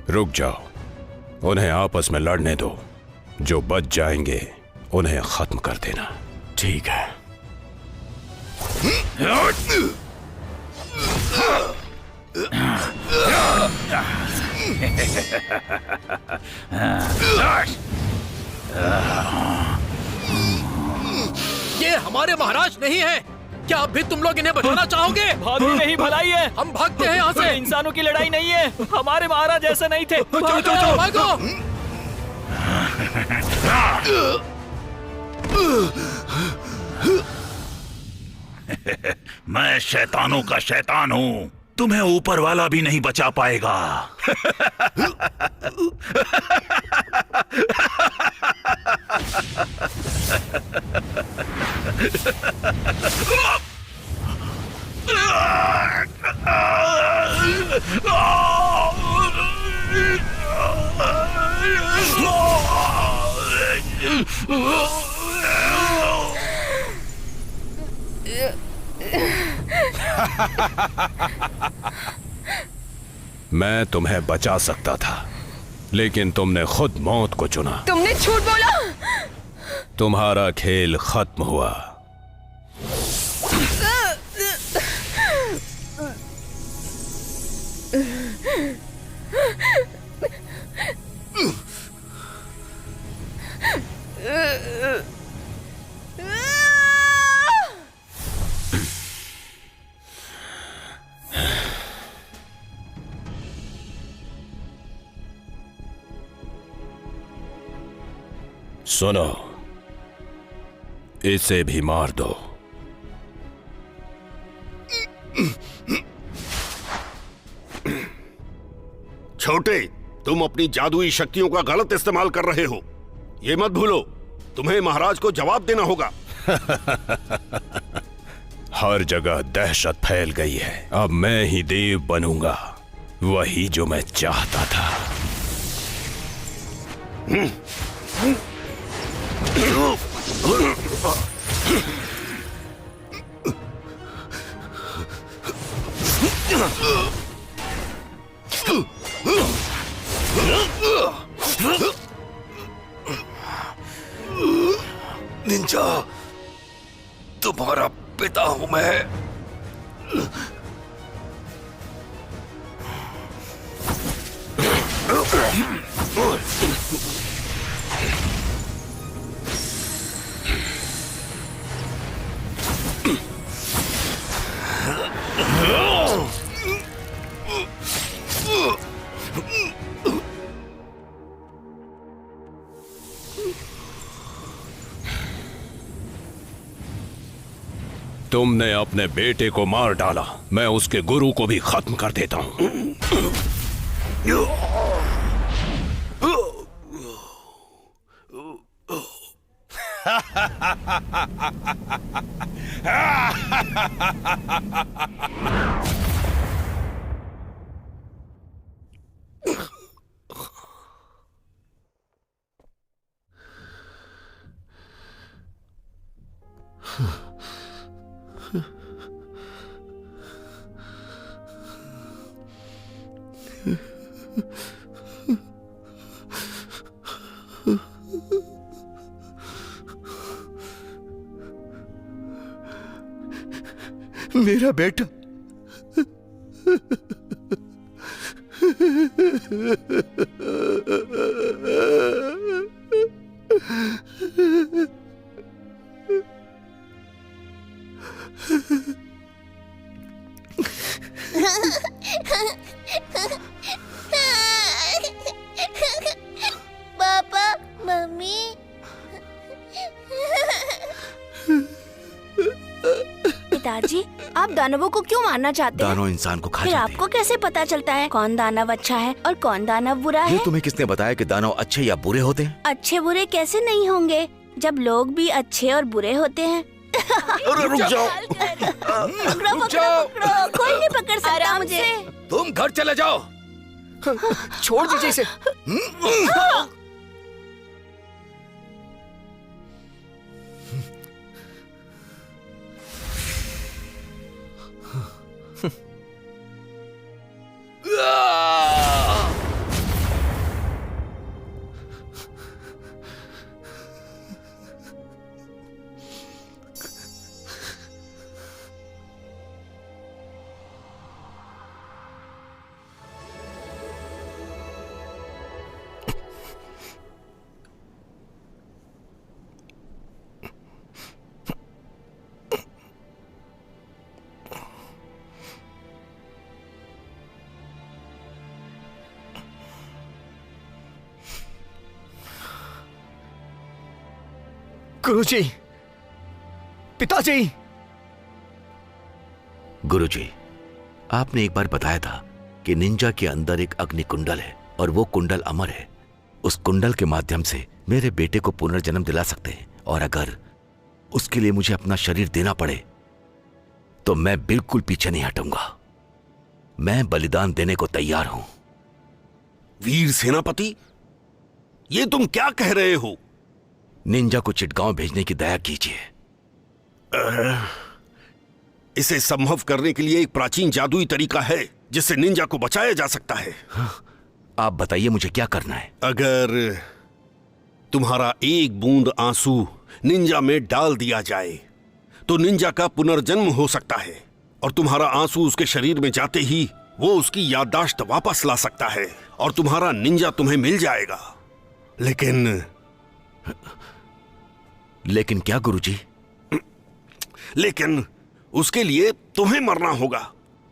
रुक जाओ, उन्हें आपस में लड़ने दो। जो बच जाएंगे उन्हें खत्म कर देना। ठीक है। ये हमारे महाराज नहीं है। क्या अब भी तुम लोग इन्हें बचाना चाहोगे? भागनी नहीं भलाई है। हम भागते हैं यहाँ से। इंसानों की लड़ाई नहीं है। हमारे महाराज ऐसे नहीं थे। भागो, भागो। मैं शैतानों का शैतान हूं, तुम्हें ऊपर वाला भी नहीं बचा पाएगा। मैं तुम्हें बचा सकता था, लेकिन तुमने खुद मौत को चुना। तुमने झूठ बोला। तुम्हारा खेल खत्म हुआ। सुनो, इसे भी मार दो। छोटे, तुम अपनी जादुई शक्तियों का गलत इस्तेमाल कर रहे हो। ये मत भूलो, तुम्हें महाराज को जवाब देना होगा। हर जगह दहशत फैल गई है। अब मैं ही देव बनूंगा, वही जो मैं चाहता था। निंजा, तुम्हारा पिता हूं मैं। तुमने अपने बेटे को मार डाला, मैं उसके गुरु को भी खत्म कर देता हूं। मेरा बेटा। पापा, मम्मी। पिताजी, आप दानवों को क्यों मारना चाहते हैं? दानव इंसान को खा फिर जाते हैं। आपको कैसे पता चलता है कौन दानव अच्छा है और कौन दानव बुरा ये है? तुम्हें किसने बताया कि दानव अच्छे या बुरे होते हैं? अच्छे बुरे कैसे नहीं होंगे जब लोग भी अच्छे और बुरे होते हैं। रुक जाओ। पकड़ो, कोई नहीं पकड़ सकता मुझे। तुम घर चले जाओ। छोड़ दीजिए इसे। गुरुजी, पिताजी। गुरुजी, आपने एक बार बताया था कि निंजा के अंदर एक अग्नि कुंडल है और वो कुंडल अमर है। उस कुंडल के माध्यम से मेरे बेटे को पुनर्जन्म दिला सकते हैं, और अगर उसके लिए मुझे अपना शरीर देना पड़े तो मैं बिल्कुल पीछे नहीं हटूंगा। मैं बलिदान देने को तैयार हूं। वीर सेनापति, ये तुम क्या कह रहे हो? निंजा को चिटगांव भेजने की दया कीजिए। इसे संभव करने के लिए एक प्राचीन जादुई तरीका है जिससे निंजा को बचाया जा सकता है। आप बताइए मुझे क्या करना है। अगर तुम्हारा एक बूंद आंसू निंजा में डाल दिया जाए तो निंजा का पुनर्जन्म हो सकता है, और तुम्हारा आंसू उसके शरीर में जाते ही वो उसकी याददाश्त वापस ला सकता है और तुम्हारा निंजा तुम्हें मिल जाएगा। लेकिन क्या गुरुजी? लेकिन उसके लिए तुम्हें मरना होगा।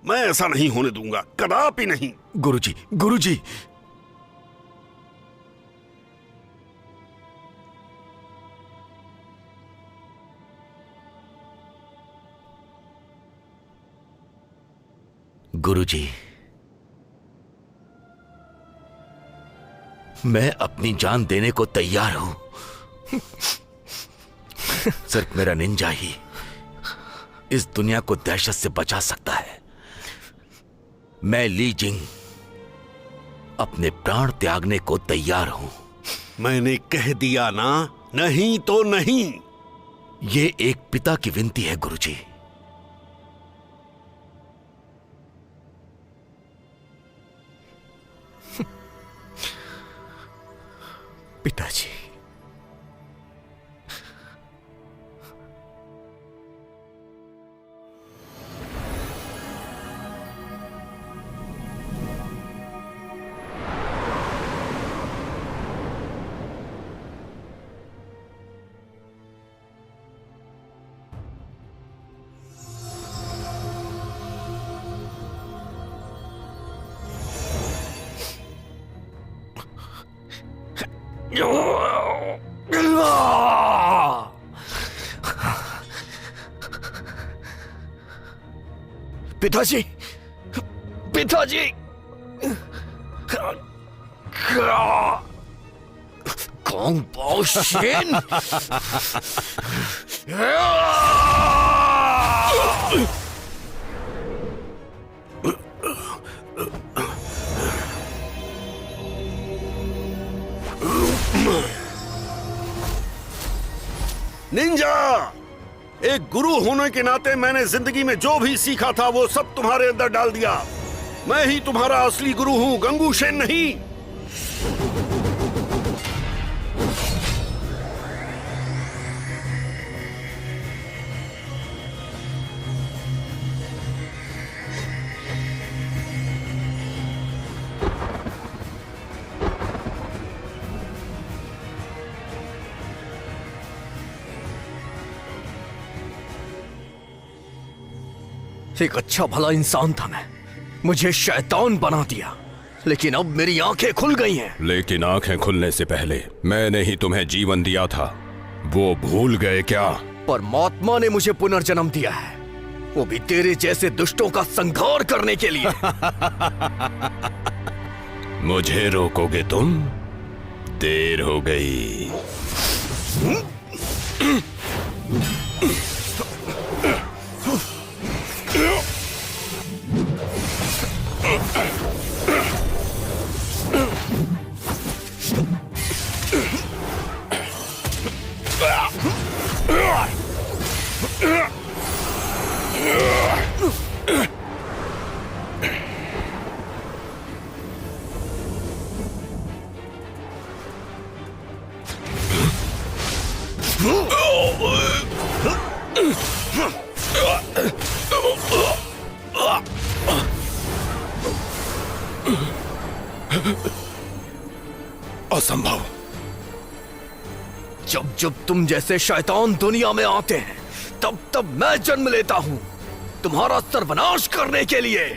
मैं ऐसा नहीं होने दूंगा, कदापि नहीं। गुरुजी, गुरुजी। गुरुजी, मैं अपनी जान देने को तैयार हूं। सिर्फ मेरा निंजा ही इस दुनिया को दहशत से बचा सकता है। मैं ली जिंग अपने प्राण त्यागने को तैयार हूं। मैंने कह दिया ना, नहीं तो नहीं। ये एक पिता की विनती है गुरुजी। पिताजी, पिताजी, पिताजी। कौन बाओशिन? निंजा, एक गुरु होने के नाते मैंने जिंदगी में जो भी सीखा था वो सब तुम्हारे अंदर डाल दिया। मैं ही तुम्हारा असली गुरु हूं, गंगूशेन नहीं। एक अच्छा भला इंसान था मैं, मुझे शैतान बना दिया, लेकिन अब मेरी आंखें खुल गई हैं। लेकिन आंखें खुलने से पहले मैंने ही तुम्हें जीवन दिया था, वो भूल गए क्या? परमात्मा ने मुझे पुनर्जन्म दिया है, वो भी तेरे जैसे दुष्टों का संहार करने के लिए। मुझे रोकोगे तुम? देर हो गई। असंभव। जब जब तुम जैसे शैतान दुनिया में आते हैं, तब तब मैं जन्म लेता हूं तुम्हारा सर्वनाश करने के लिए।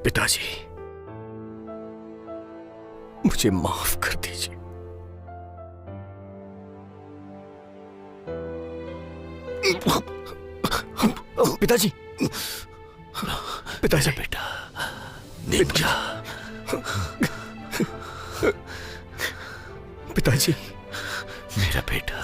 पिताजी, मुझे माफ कर दीजिए। पिताजी, पिताजी, बेटा निंजा, पिताजी, मेरा बेटा।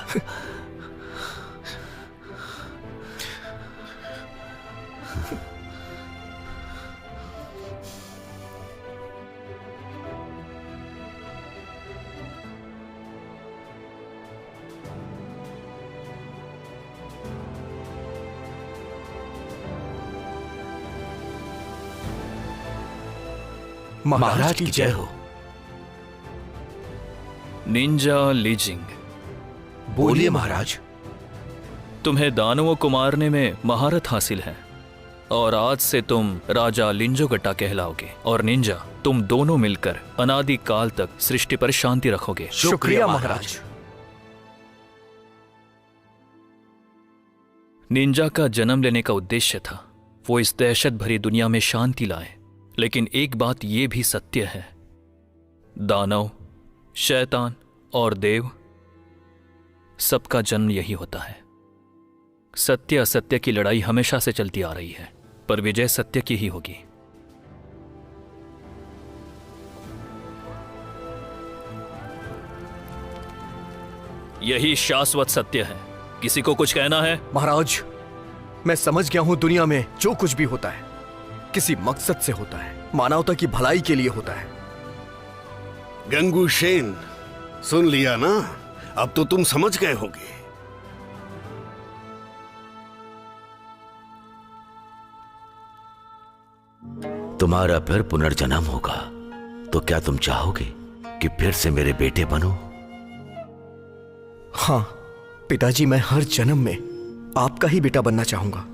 महाराज की जय हो। निंजा लीजिंग, बोलिए महाराज। तुम्हें दानवों को मारने में महारत हासिल है और आज से तुम राजा लिंजोगट्टा कहलाओगे। और निंजा, तुम दोनों मिलकर अनादि काल तक सृष्टि पर शांति रखोगे। शुक्रिया महाराज। निंजा का जन्म लेने का उद्देश्य था वो इस दहशत भरी दुनिया में शांति लाए, लेकिन एक बात यह भी सत्य है, दानव, शैतान और देव सबका जन्म यही होता है। सत्य असत्य की लड़ाई हमेशा से चलती आ रही है, पर विजय सत्य की ही होगी। यही शाश्वत सत्य है। किसी को कुछ कहना है? महाराज, मैं समझ गया हूं, दुनिया में जो कुछ भी होता है किसी मकसद से होता है, मानवता की भलाई के लिए होता है। गंगूशेन, सुन लिया ना? अब तो तुम समझ गए होगे। तुम्हारा फिर पुनर्जन्म होगा तो क्या तुम चाहोगे कि फिर से मेरे बेटे बनो? हाँ पिताजी, मैं हर जन्म में आपका ही बेटा बनना चाहूंगा।